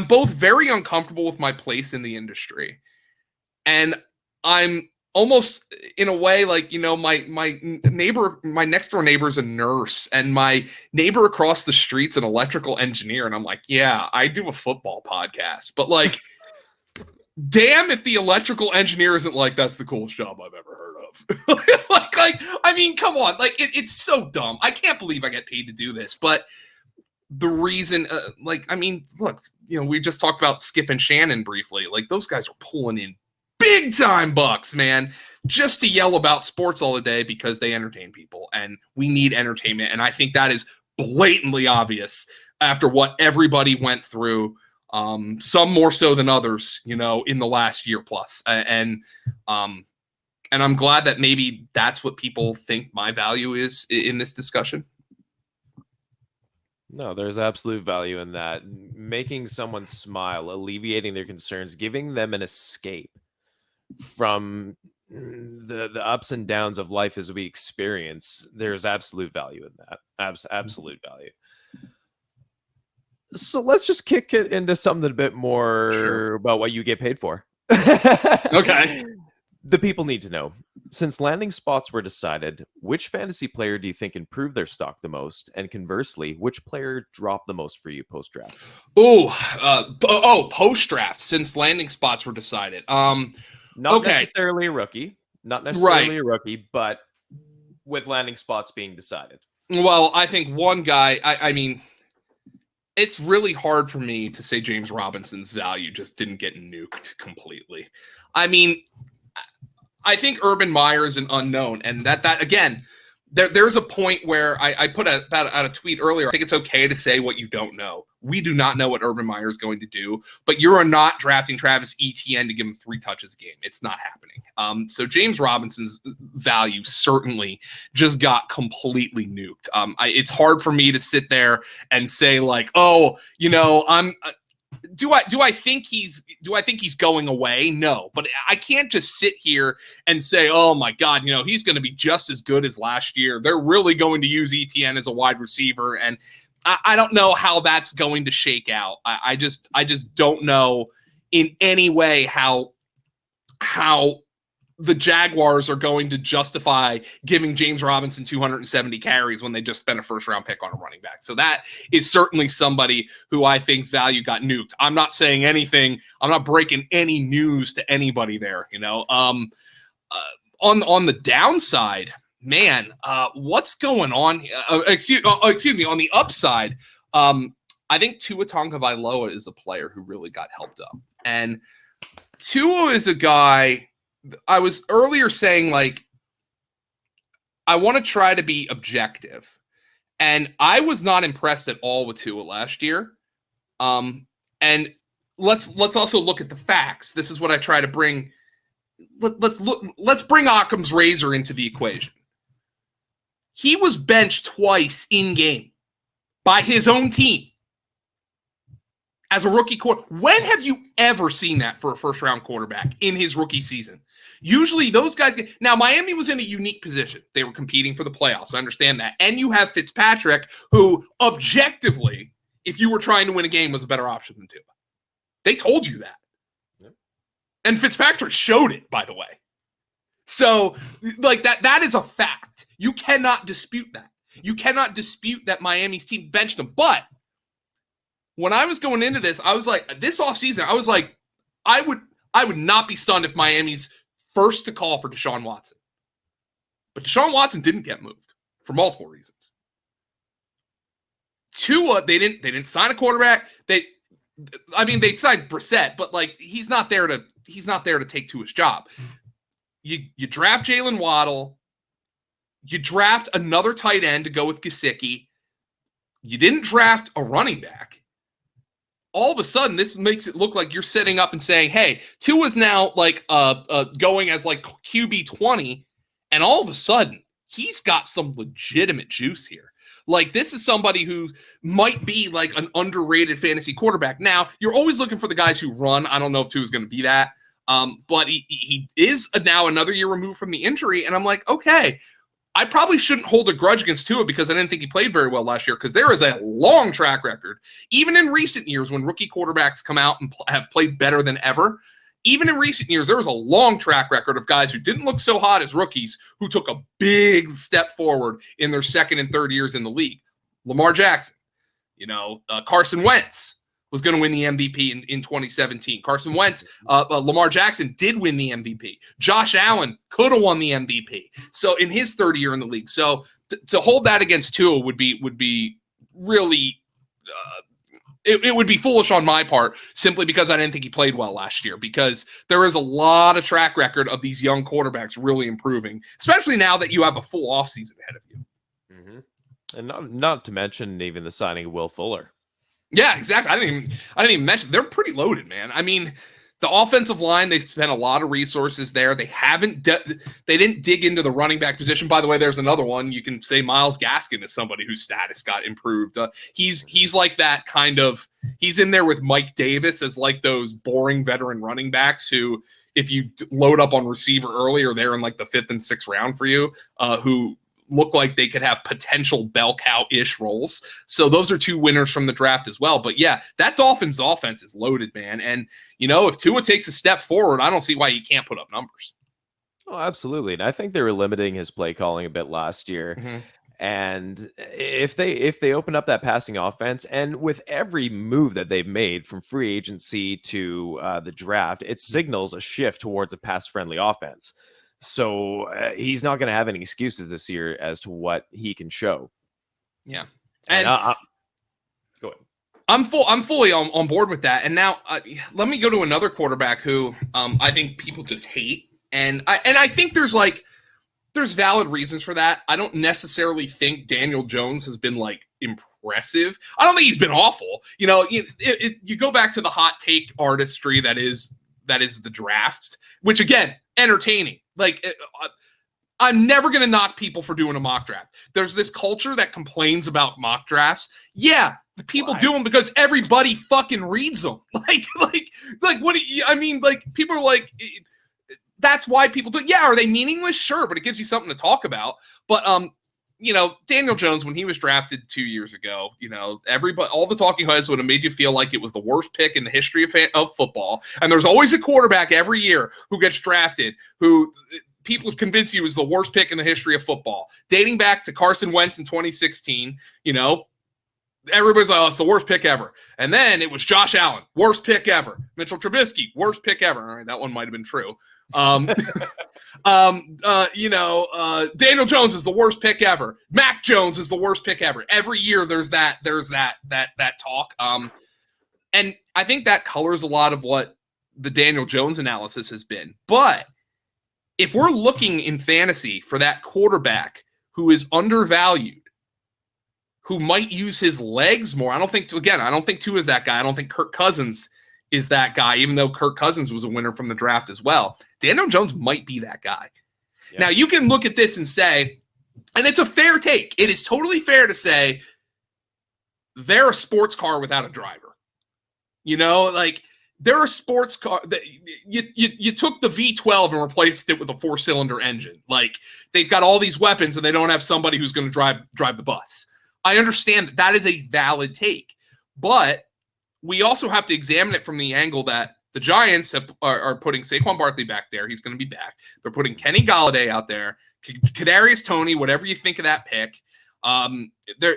both very uncomfortable with my place in the industry, and I'm almost, in a way, like, you know, my next door neighbor is a nurse, and my neighbor across the street's an electrical engineer, and I'm like, yeah, I do a football podcast, but, like, damn if the electrical engineer isn't like, that's the coolest job I've ever heard of. like, I mean, come on, like, it's so dumb. I can't believe I get paid to do this, but the reason, like, I mean, look, you know, we just talked about Skip and Shannon briefly. Like, those guys are pulling in big time bucks, man, just to yell about sports all the day because they entertain people, and we need entertainment. And I think that is blatantly obvious after what everybody went through, some more so than others, you know, in the last year plus. And I'm glad that maybe that's what people think my value is in this discussion. No, there's absolute value in that. Making someone smile, alleviating their concerns, giving them an escape from the ups and downs of life as we experience. There's absolute value in that. Absolute value. So let's just kick it into something a bit more about what you get paid for. Okay. The people need to know. Since landing spots were decided, which fantasy player do you think improved their stock the most? And conversely, which player dropped the most for you post-draft? Post-draft, since landing spots were decided. Not necessarily a rookie. Not necessarily a rookie, but with landing spots being decided. Well, I think one guy, I mean, it's really hard for me to say James Robinson's value just didn't get nuked completely. I mean, I think Urban Meyer is an unknown, and that again, there's a point where I put out a tweet earlier. I think it's okay to say what you don't know. We do not know what Urban Meyer is going to do, but you are not drafting Travis Etienne to give him 3 touches a game. It's not happening. So James Robinson's value certainly just got completely nuked. It's hard for me to sit there and say, like, oh, you know, do I think he's going away? No, but I can't just sit here and say, oh my God, you know, he's going to be just as good as last year. They're really going to use Etienne as a wide receiver, and I don't know how that's going to shake out. I just don't know in any way how the Jaguars are going to justify giving James Robinson 270 carries when they just spent a first-round pick on a running back. So that is certainly somebody who I think's value got nuked. I'm not saying anything. I'm not breaking any news to anybody there, you know. On the downside, man, what's going on? Excuse me. On the upside, I think Tua Tagovailoa is a player who really got helped up, and Tua is a guy. I was earlier saying, like, I want to try to be objective, and I was not impressed at all with Tua last year. And let's also look at the facts. This is what I try to bring. Let's bring Occam's razor into the equation. He was benched twice in game by his own team as a rookie quarterback. When have you ever seen that for a first-round quarterback in his rookie season? Usually those guys get... Now, Miami was in a unique position. They were competing for the playoffs. I understand that. And you have Fitzpatrick, who objectively, if you were trying to win a game, was a better option than Tua. They told you that. Yep. And Fitzpatrick showed it, by the way. So, like, that is a fact. You cannot dispute that. You cannot dispute that Miami's team benched him. But when I was going into this, I was like, this offseason, I was like, I would not be stunned if Miami's first to call for Deshaun Watson. But Deshaun Watson didn't get moved. for multiple reasons. Tua, they didn't sign a quarterback. They signed Brissett, but like he's not there to take Tua's job. You draft Jalen Waddle, you draft another tight end to go with Gesicki. You didn't draft a running back. All of a sudden, this makes it look like you're setting up and saying, hey, Tua's now like going as like QB 20, and all of a sudden, he's got some legitimate juice here. Like, this is somebody who might be like an underrated fantasy quarterback. Now, you're always looking for the guys who run. I don't know if Tua's going to be that. But he is now another year removed from the injury, and I'm like, okay, I probably shouldn't hold a grudge against Tua because I didn't think he played very well last year, because there is a long track record, even in recent years when rookie quarterbacks come out and have played better than ever. Even in recent years, there was a long track record of guys who didn't look so hot as rookies who took a big step forward in their second and third years in the league. Lamar Jackson, Carson Wentz was going to win the MVP in 2017. Carson Wentz, Lamar Jackson did win the MVP. Josh Allen could have won the MVP. So in his third year in the league. So to hold that against Tua would be really, it would be foolish on my part, simply because I didn't think he played well last year, because there is a lot of track record of these young quarterbacks really improving, especially now that you have a full offseason ahead of you. Mm-hmm. And not to mention even the signing of Will Fuller. Yeah, exactly. I didn't even mention, they're pretty loaded, man. I mean, the offensive line, they spent a lot of resources there. They didn't dig into the running back position. By the way, there's another one. You can say Myles Gaskin is somebody whose status got improved. He's like that kind of, he's in there with Mike Davis as like those boring veteran running backs who, if you load up on receiver early, are there in like the 5th and 6th round for you, who look like they could have potential bell cow-ish roles. So those are two winners from the draft as well. But yeah, that Dolphins offense is loaded, man. And, if Tua takes a step forward, I don't see why he can't put up numbers. Oh, absolutely. And I think they were limiting his play calling a bit last year. Mm-hmm. And if they open up that passing offense, and with every move that they've made from free agency to the draft, it signals a shift towards a pass-friendly offense. So he's not going to have any excuses this year as to what he can show. Yeah, and go ahead. I'm fully on board with that. And now let me go to another quarterback who I think people just hate, and I think there's valid reasons for that. I don't necessarily think Daniel Jones has been like impressive. I don't think he's been awful. You go back to the hot take artistry that is the draft, which again, entertaining. Like, I'm never going to knock people for doing a mock draft. There's this culture that complains about mock drafts. Yeah, the people do them because everybody fucking reads them. Like what do you, I mean, like, people are like, that's why people do it. Yeah, are they meaningless? Sure, but it gives you something to talk about. But Daniel Jones, when he was drafted 2 years ago, everybody, all the talking heads would have made you feel like it was the worst pick in the history of football. And there's always a quarterback every year who gets drafted who people convince you is the worst pick in the history of football. Dating back to Carson Wentz in 2016, everybody's like, oh, it's the worst pick ever. And then it was Josh Allen, worst pick ever. Mitchell Trubisky, worst pick ever. All right, that one might have been true. Daniel Jones is the worst pick ever. Mac Jones is the worst pick ever. Every year there's that talk. And I think that colors a lot of what the Daniel Jones analysis has been. But if we're looking in fantasy for that quarterback who is undervalued, who might use his legs more, I don't think Tua is that guy. I don't think Kirk Cousins is that guy, even though Kirk Cousins was a winner from the draft as well. Daniel Jones might be that guy. Yeah. Now, you can look at this and say, and it's a fair take, it is totally fair to say they're a sports car without a driver. They're a sports car that you took the V12 and replaced it with a 4-cylinder engine. Like, they've got all these weapons and they don't have somebody who's going to drive the bus. I understand that is a valid take, but we also have to examine it from the angle that the Giants are putting Saquon Barkley back there. He's going to be back. They're putting Kenny Golladay out there, Kadarius Toney, whatever you think of that pick.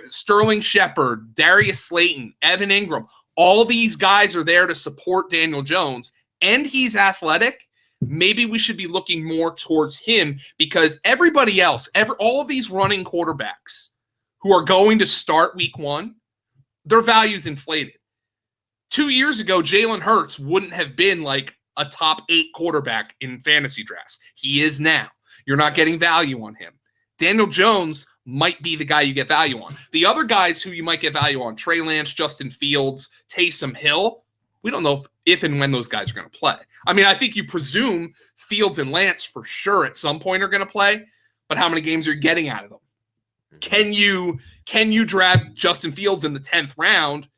Sterling Shepard, Darius Slayton, Evan Ingram. All these guys are there to support Daniel Jones, and he's athletic. maybe we should be looking more towards him, because everybody else, all of these running quarterbacks who are going to start week 1, their value's inflated. 2 years ago, Jalen Hurts wouldn't have been like a top 8 quarterback in fantasy drafts. He is now. You're not getting value on him. Daniel Jones might be the guy you get value on. The other guys who you might get value on, Trey Lance, Justin Fields, Taysom Hill, we don't know if and when those guys are going to play. I mean, I think you presume Fields and Lance for sure at some point are going to play, but how many games are you getting out of them? Can you draft Justin Fields in the 10th round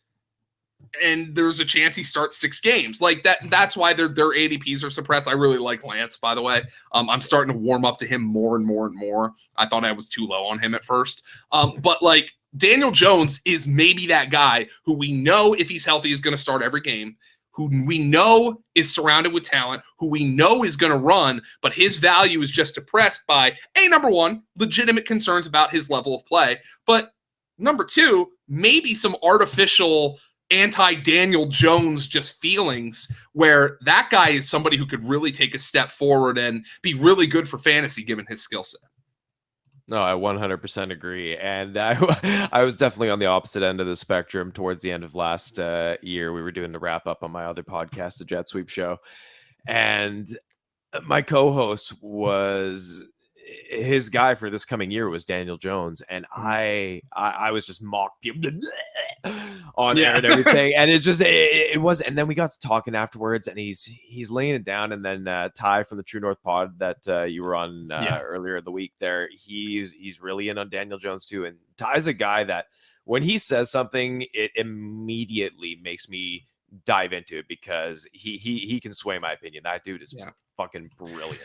and there's a chance he starts 6 games? Like that's why their ADPs are suppressed. I really like Lance, by the way. I'm starting to warm up to him more and more and more. I thought I was too low on him at first. But like Daniel Jones is maybe that guy who we know if he's healthy is going to start every game, who we know is surrounded with talent, who we know is going to run, but his value is just depressed by, number one, legitimate concerns about his level of play, but number 2, maybe some artificial anti-Daniel Jones just feelings where that guy is somebody who could really take a step forward and be really good for fantasy given his skill set. No, I 100% agree. And I was definitely on the opposite end of the spectrum towards the end of last year. We were doing the wrap up on my other podcast, the Jet Sweep Show. And my co-host was, his guy for this coming year was Daniel Jones. And I was just mocked on air and everything. And it was, and then we got to talking afterwards, and he's laying it down. And then Ty from the True North pod that you were on earlier in the week there, he's really in on Daniel Jones too. And Ty's a guy that when he says something, it immediately makes me dive into it because he can sway my opinion. That dude is fucking brilliant.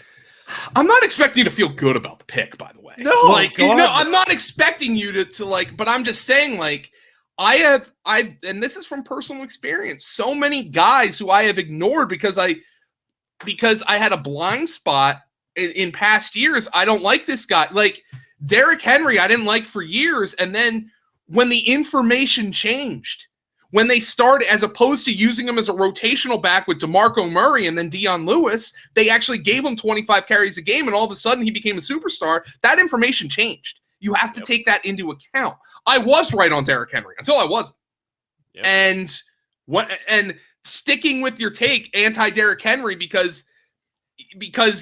I'm not expecting you to feel good about the pick, by the way. No, like, I'm not expecting you to like, but I'm just saying, like, I've, and this is from personal experience, so many guys who I have ignored because I had a blind spot in past years. I don't like this guy. Like Derrick Henry, I didn't like for years. And then when the information changed, when they started, as opposed to using him as a rotational back with DeMarco Murray and then Dion Lewis, they actually gave him 25 carries a game, and all of a sudden he became a superstar. That information changed. You have to take that into account. I was right on Derrick Henry until I wasn't. Yep. And sticking with your take, anti-Derrick Henry, because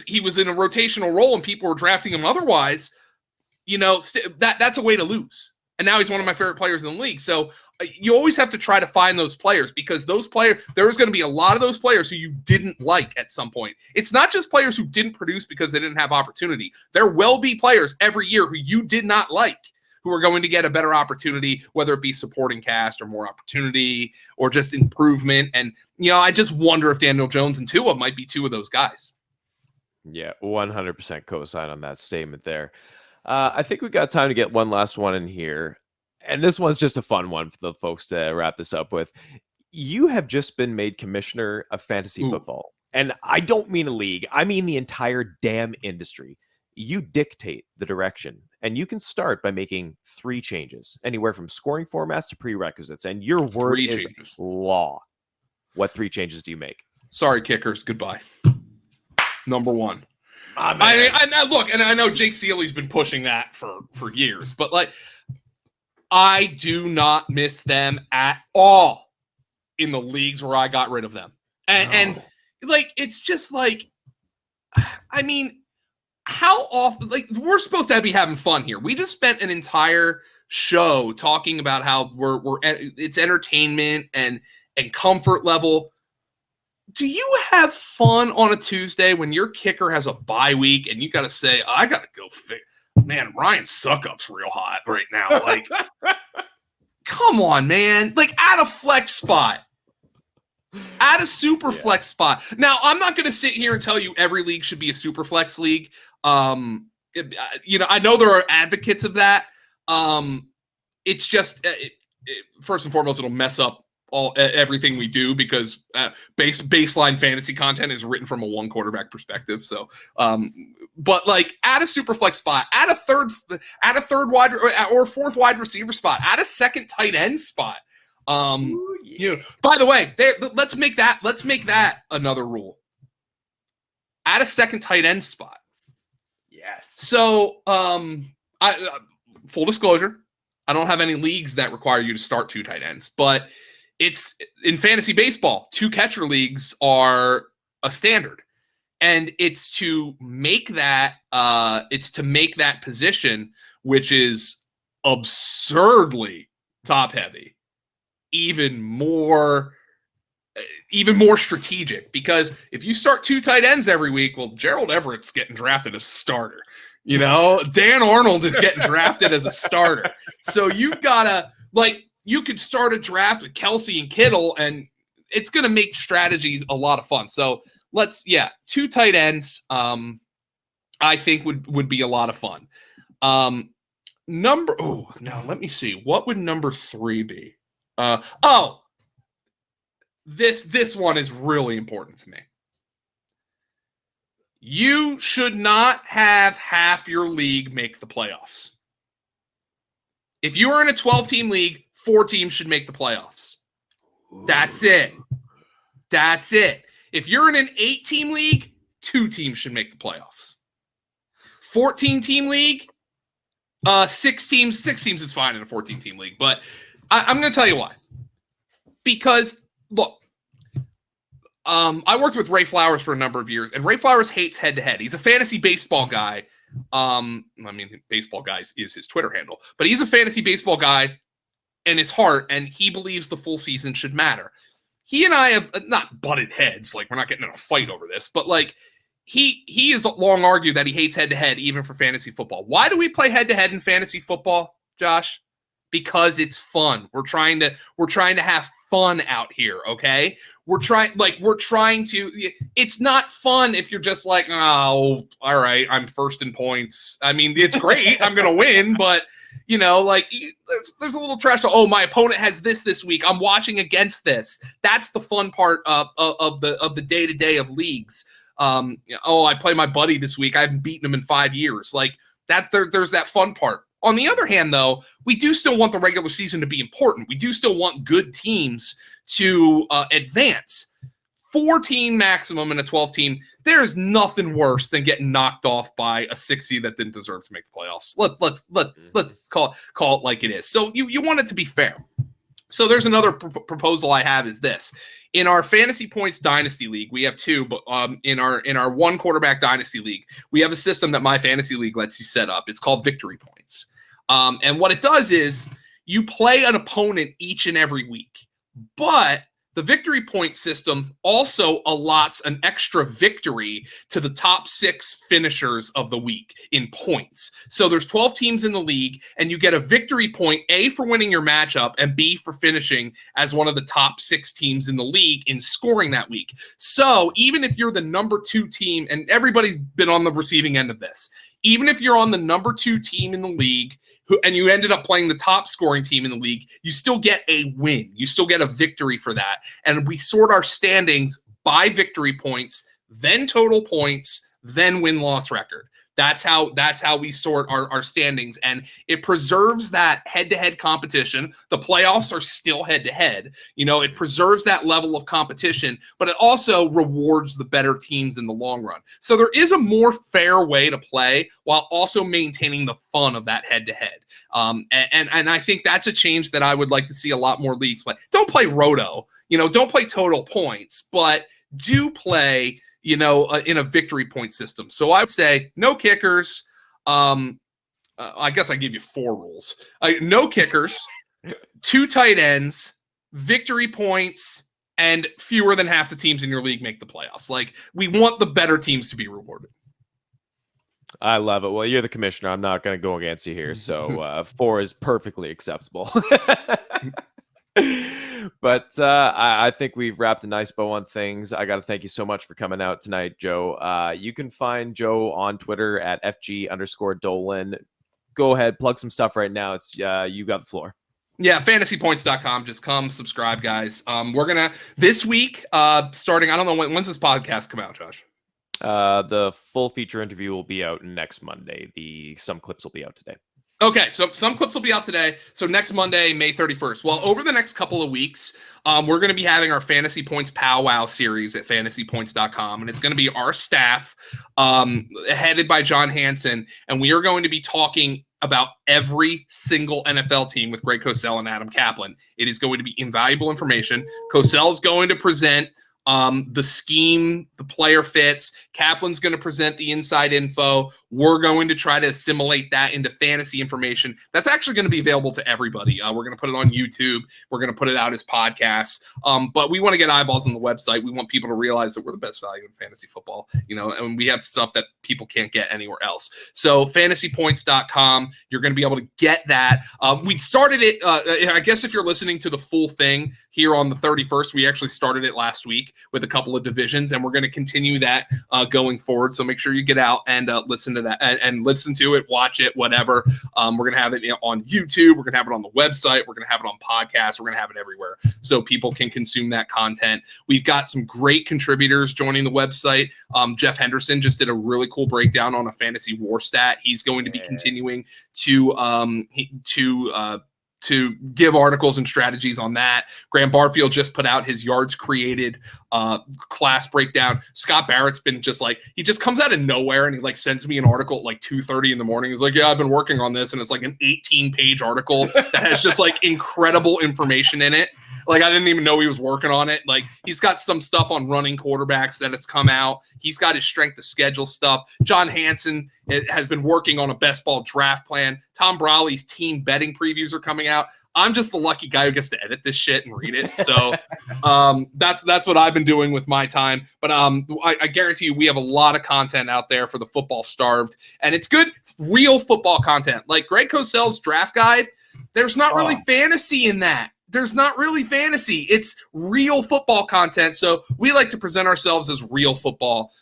he was in a rotational role and people were drafting him otherwise, that's a way to lose. And now he's one of my favorite players in the league. So you always have to try to find those players, because those players, there's going to be a lot of those players who you didn't like at some point. It's not just players who didn't produce because they didn't have opportunity. There will be players every year who you did not like who are going to get a better opportunity, whether it be supporting cast or more opportunity or just improvement. And, I just wonder if Daniel Jones and Tua might be 2 of those guys. Yeah, 100% co-sign on that statement there. I think we've got time to get one last one in here. And this one's just a fun one for the folks to wrap this up with. You have just been made commissioner of fantasy football. And I don't mean a league. I mean the entire damn industry. You dictate the direction. And you can start by making 3 changes, anywhere from scoring formats to prerequisites. And your word is law. What 3 changes do you make? Sorry, kickers. Goodbye. Number 1. I look, and I know Jake Seeley's been pushing that for years, but like, I do not miss them at all in the leagues where I got rid of them. And like, it's just like, I mean, how often, like, we're supposed to be having fun here. We just spent an entire show talking about how it's entertainment and comfort level. Do you have fun on a Tuesday when your kicker has a bye week and you got to say, I got to go man, Ryan Suckup's real hot right now. Like, come on, man. Like, add a flex spot. Add a super flex spot. Now, I'm not going to sit here and tell you every league should be a super flex league. I know there are advocates of that. It's just, first and foremost, it'll mess up everything we do, because baseline fantasy content is written from a 1 quarterback perspective. So, but like, add a super flex spot, add a third wide or 4th wide receiver spot, add a 2nd tight end spot. By the way, let's make that another rule. add a second tight end spot. Yes. So, full disclosure, I don't have any leagues that require you to start 2 tight ends, but it's in fantasy baseball, 2 catcher leagues are a standard. And it's to make that position, which is absurdly top heavy, even more strategic, because if you start 2 tight ends every week, well, Gerald Everett's getting drafted as a starter. Dan Arnold is getting drafted as a starter. So you've got to, you could start a draft with Kelsey and Kittle, and it's going to make strategies a lot of fun. So 2 tight ends, I think would be a lot of fun. Now let me see. What would number 3 be? This one is really important to me. You should not have half your league make the playoffs. If you are in a 12-team league, 4 teams should make the playoffs. That's it. If you're in an 8-team league, 2 teams should make the playoffs. 14-team league, 6 teams. 6 teams is fine in a 14-team league, but I'm going to tell you why. Because, look, I worked with Ray Flowers for a number of years, and Ray Flowers hates head-to-head. He's a fantasy baseball guy. Baseball guys is his Twitter handle, but he's a fantasy baseball guy in his heart, and he believes the full season should matter. He and I have not butted heads, we're not getting in a fight over this, but he has long argued that he hates head-to-head even for fantasy football. Why do we play head-to-head in fantasy football, Josh? Because it's fun. We're trying to have fun out here, okay? We're trying to, it's not fun if you're just oh, all right, I'm first in points. I mean, it's great. I'm going to win, but there's a little trash. Oh, my opponent has this week. I'm watching against this. That's the fun part of the day-to-day of leagues. I play my buddy this week. I haven't beaten him in 5 years. There's that fun part. On the other hand, though, we do still want the regular season to be important. We do still want good teams to advance. 4-team maximum in a 12-team. There is nothing worse than getting knocked off by a 6 seed that didn't deserve to make the playoffs. Let's call it like it is. So you want it to be fair. So there's another proposal I have is this. In our Fantasy Points Dynasty League, we have 2, but in our 1 quarterback Dynasty League, we have a system that my Fantasy League lets you set up. It's called Victory Points. And what it does is you play an opponent each and every week, but the victory point system also allots an extra victory to the top 6 finishers of the week in points. So there's 12 teams in the league, and you get a victory point, A, for winning your matchup, and B, for finishing as one of the top 6 teams in the league in scoring that week. So even if you're the number 2 team, and everybody's been on the receiving end of this, even if you're on the number 2 team in the league, and you ended up playing the top scoring team in the league, you still get a win. You still get a victory for that. And we sort our standings by victory points, then total points, then win-loss record. That's how we sort our standings, and it preserves that head-to-head competition. The playoffs are still head-to-head. It preserves that level of competition, but it also rewards the better teams in the long run. So there is a more fair way to play while also maintaining the fun of that head-to-head. And I think that's a change that I would like to see a lot more leagues play. Don't play roto, don't play total points, but do play in a victory point system. So I would say no kickers. I guess I give you 4 rules. No kickers, 2 tight ends, victory points, and fewer than half the teams in your league make the playoffs. We want the better teams to be rewarded. I love it. Well, you're the commissioner. I'm not going to go against you here. So 4 is perfectly acceptable. But I think we've wrapped a nice bow on things. I got to thank you so much for coming out tonight, Joe. You can find Joe on Twitter at FG_Dolan. Go ahead, plug some stuff right now. It's you got the floor. Yeah, fantasypoints.com. Just come subscribe, guys. We're going to, this week, starting, I don't know, when's this podcast come out, Josh? The full feature interview will be out next Monday. Some clips will be out today. Okay, so some clips will be out today. So next Monday, May 31st. Well, over the next couple of weeks, we're going to be having our Fantasy Points Powwow series at fantasypoints.com. And it's going to be our staff, headed by John Hansen. And we are going to be talking about every single NFL team with Greg Cosell and Adam Kaplan. It is going to be invaluable information. Cosell's going to present the scheme, the player fits. Kaplan's going to present the inside info. We're going to try to assimilate that into fantasy information. That's actually going to be available to everybody. We're going to put it on YouTube. We're going to put it out as podcasts. But we want to get eyeballs on the website. We want people to realize that we're the best value in fantasy football, and we have stuff that people can't get anywhere else. So fantasypoints.com, you're going to be able to get that. We started it, I guess if you're listening to the full thing here on the 31st, we actually started it last week with a couple of divisions, and we're going to continue that going forward. So make sure you get out and listen to that and listen to it, watch it, whatever. We're going to have it on YouTube. We're going to have it on the website. We're going to have it on podcasts. We're going to have it everywhere so people can consume that content. We've got some great contributors joining the website. Jeff Henderson just did a really cool breakdown on a fantasy war stat. He's going to be continuing to give articles and strategies on that. Graham Barfield just put out his yards created class breakdown. Scott Barrett's been he just comes out of nowhere and he sends me an article at 2:30 in the morning. He's like, yeah, I've been working on this. And it's an 18-page article that has just incredible information in it. I didn't even know he was working on it. He's got some stuff on running quarterbacks that has come out. He's got his strength of schedule stuff. John Hansen has been working on a best ball draft plan. Tom Brawley's team betting previews are coming out. I'm just the lucky guy who gets to edit this shit and read it. So that's what I've been doing with my time. But I guarantee you we have a lot of content out there for the football starved. And it's good, real football content. Like Greg Cosell's draft guide, there's not really fantasy in that. There's not really fantasy. It's real football content. So we like to present ourselves as real football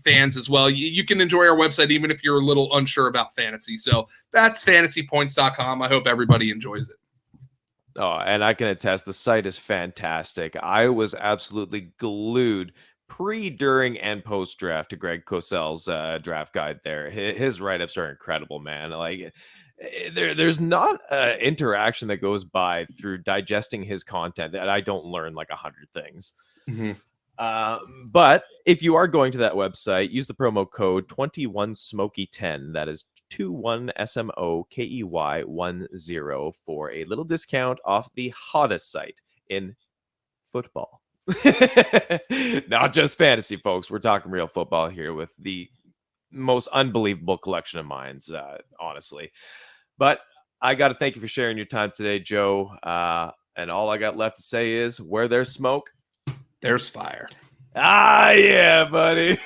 fans as well. You can enjoy our website even if you're a little unsure about fantasy. So that's fantasypoints.com. I hope everybody enjoys it. Oh, and I can attest, the site is fantastic. I was absolutely glued pre, during, and post draft to Greg Cosell's draft guide there. His write-ups are incredible, man. There's not an interaction that goes by through digesting his content that I don't learn 100 things. Mm-hmm. But if you are going to that website, use the promo code 21Smokey10. That is 21SMOKEY10 for a little discount off the hottest site in football. Not just fantasy, folks. We're talking real football here with the most unbelievable collection of minds, honestly. But I got to thank you for sharing your time today, Joe. And all I got left to say is, where there's smoke, there's fire. Ah, yeah, buddy.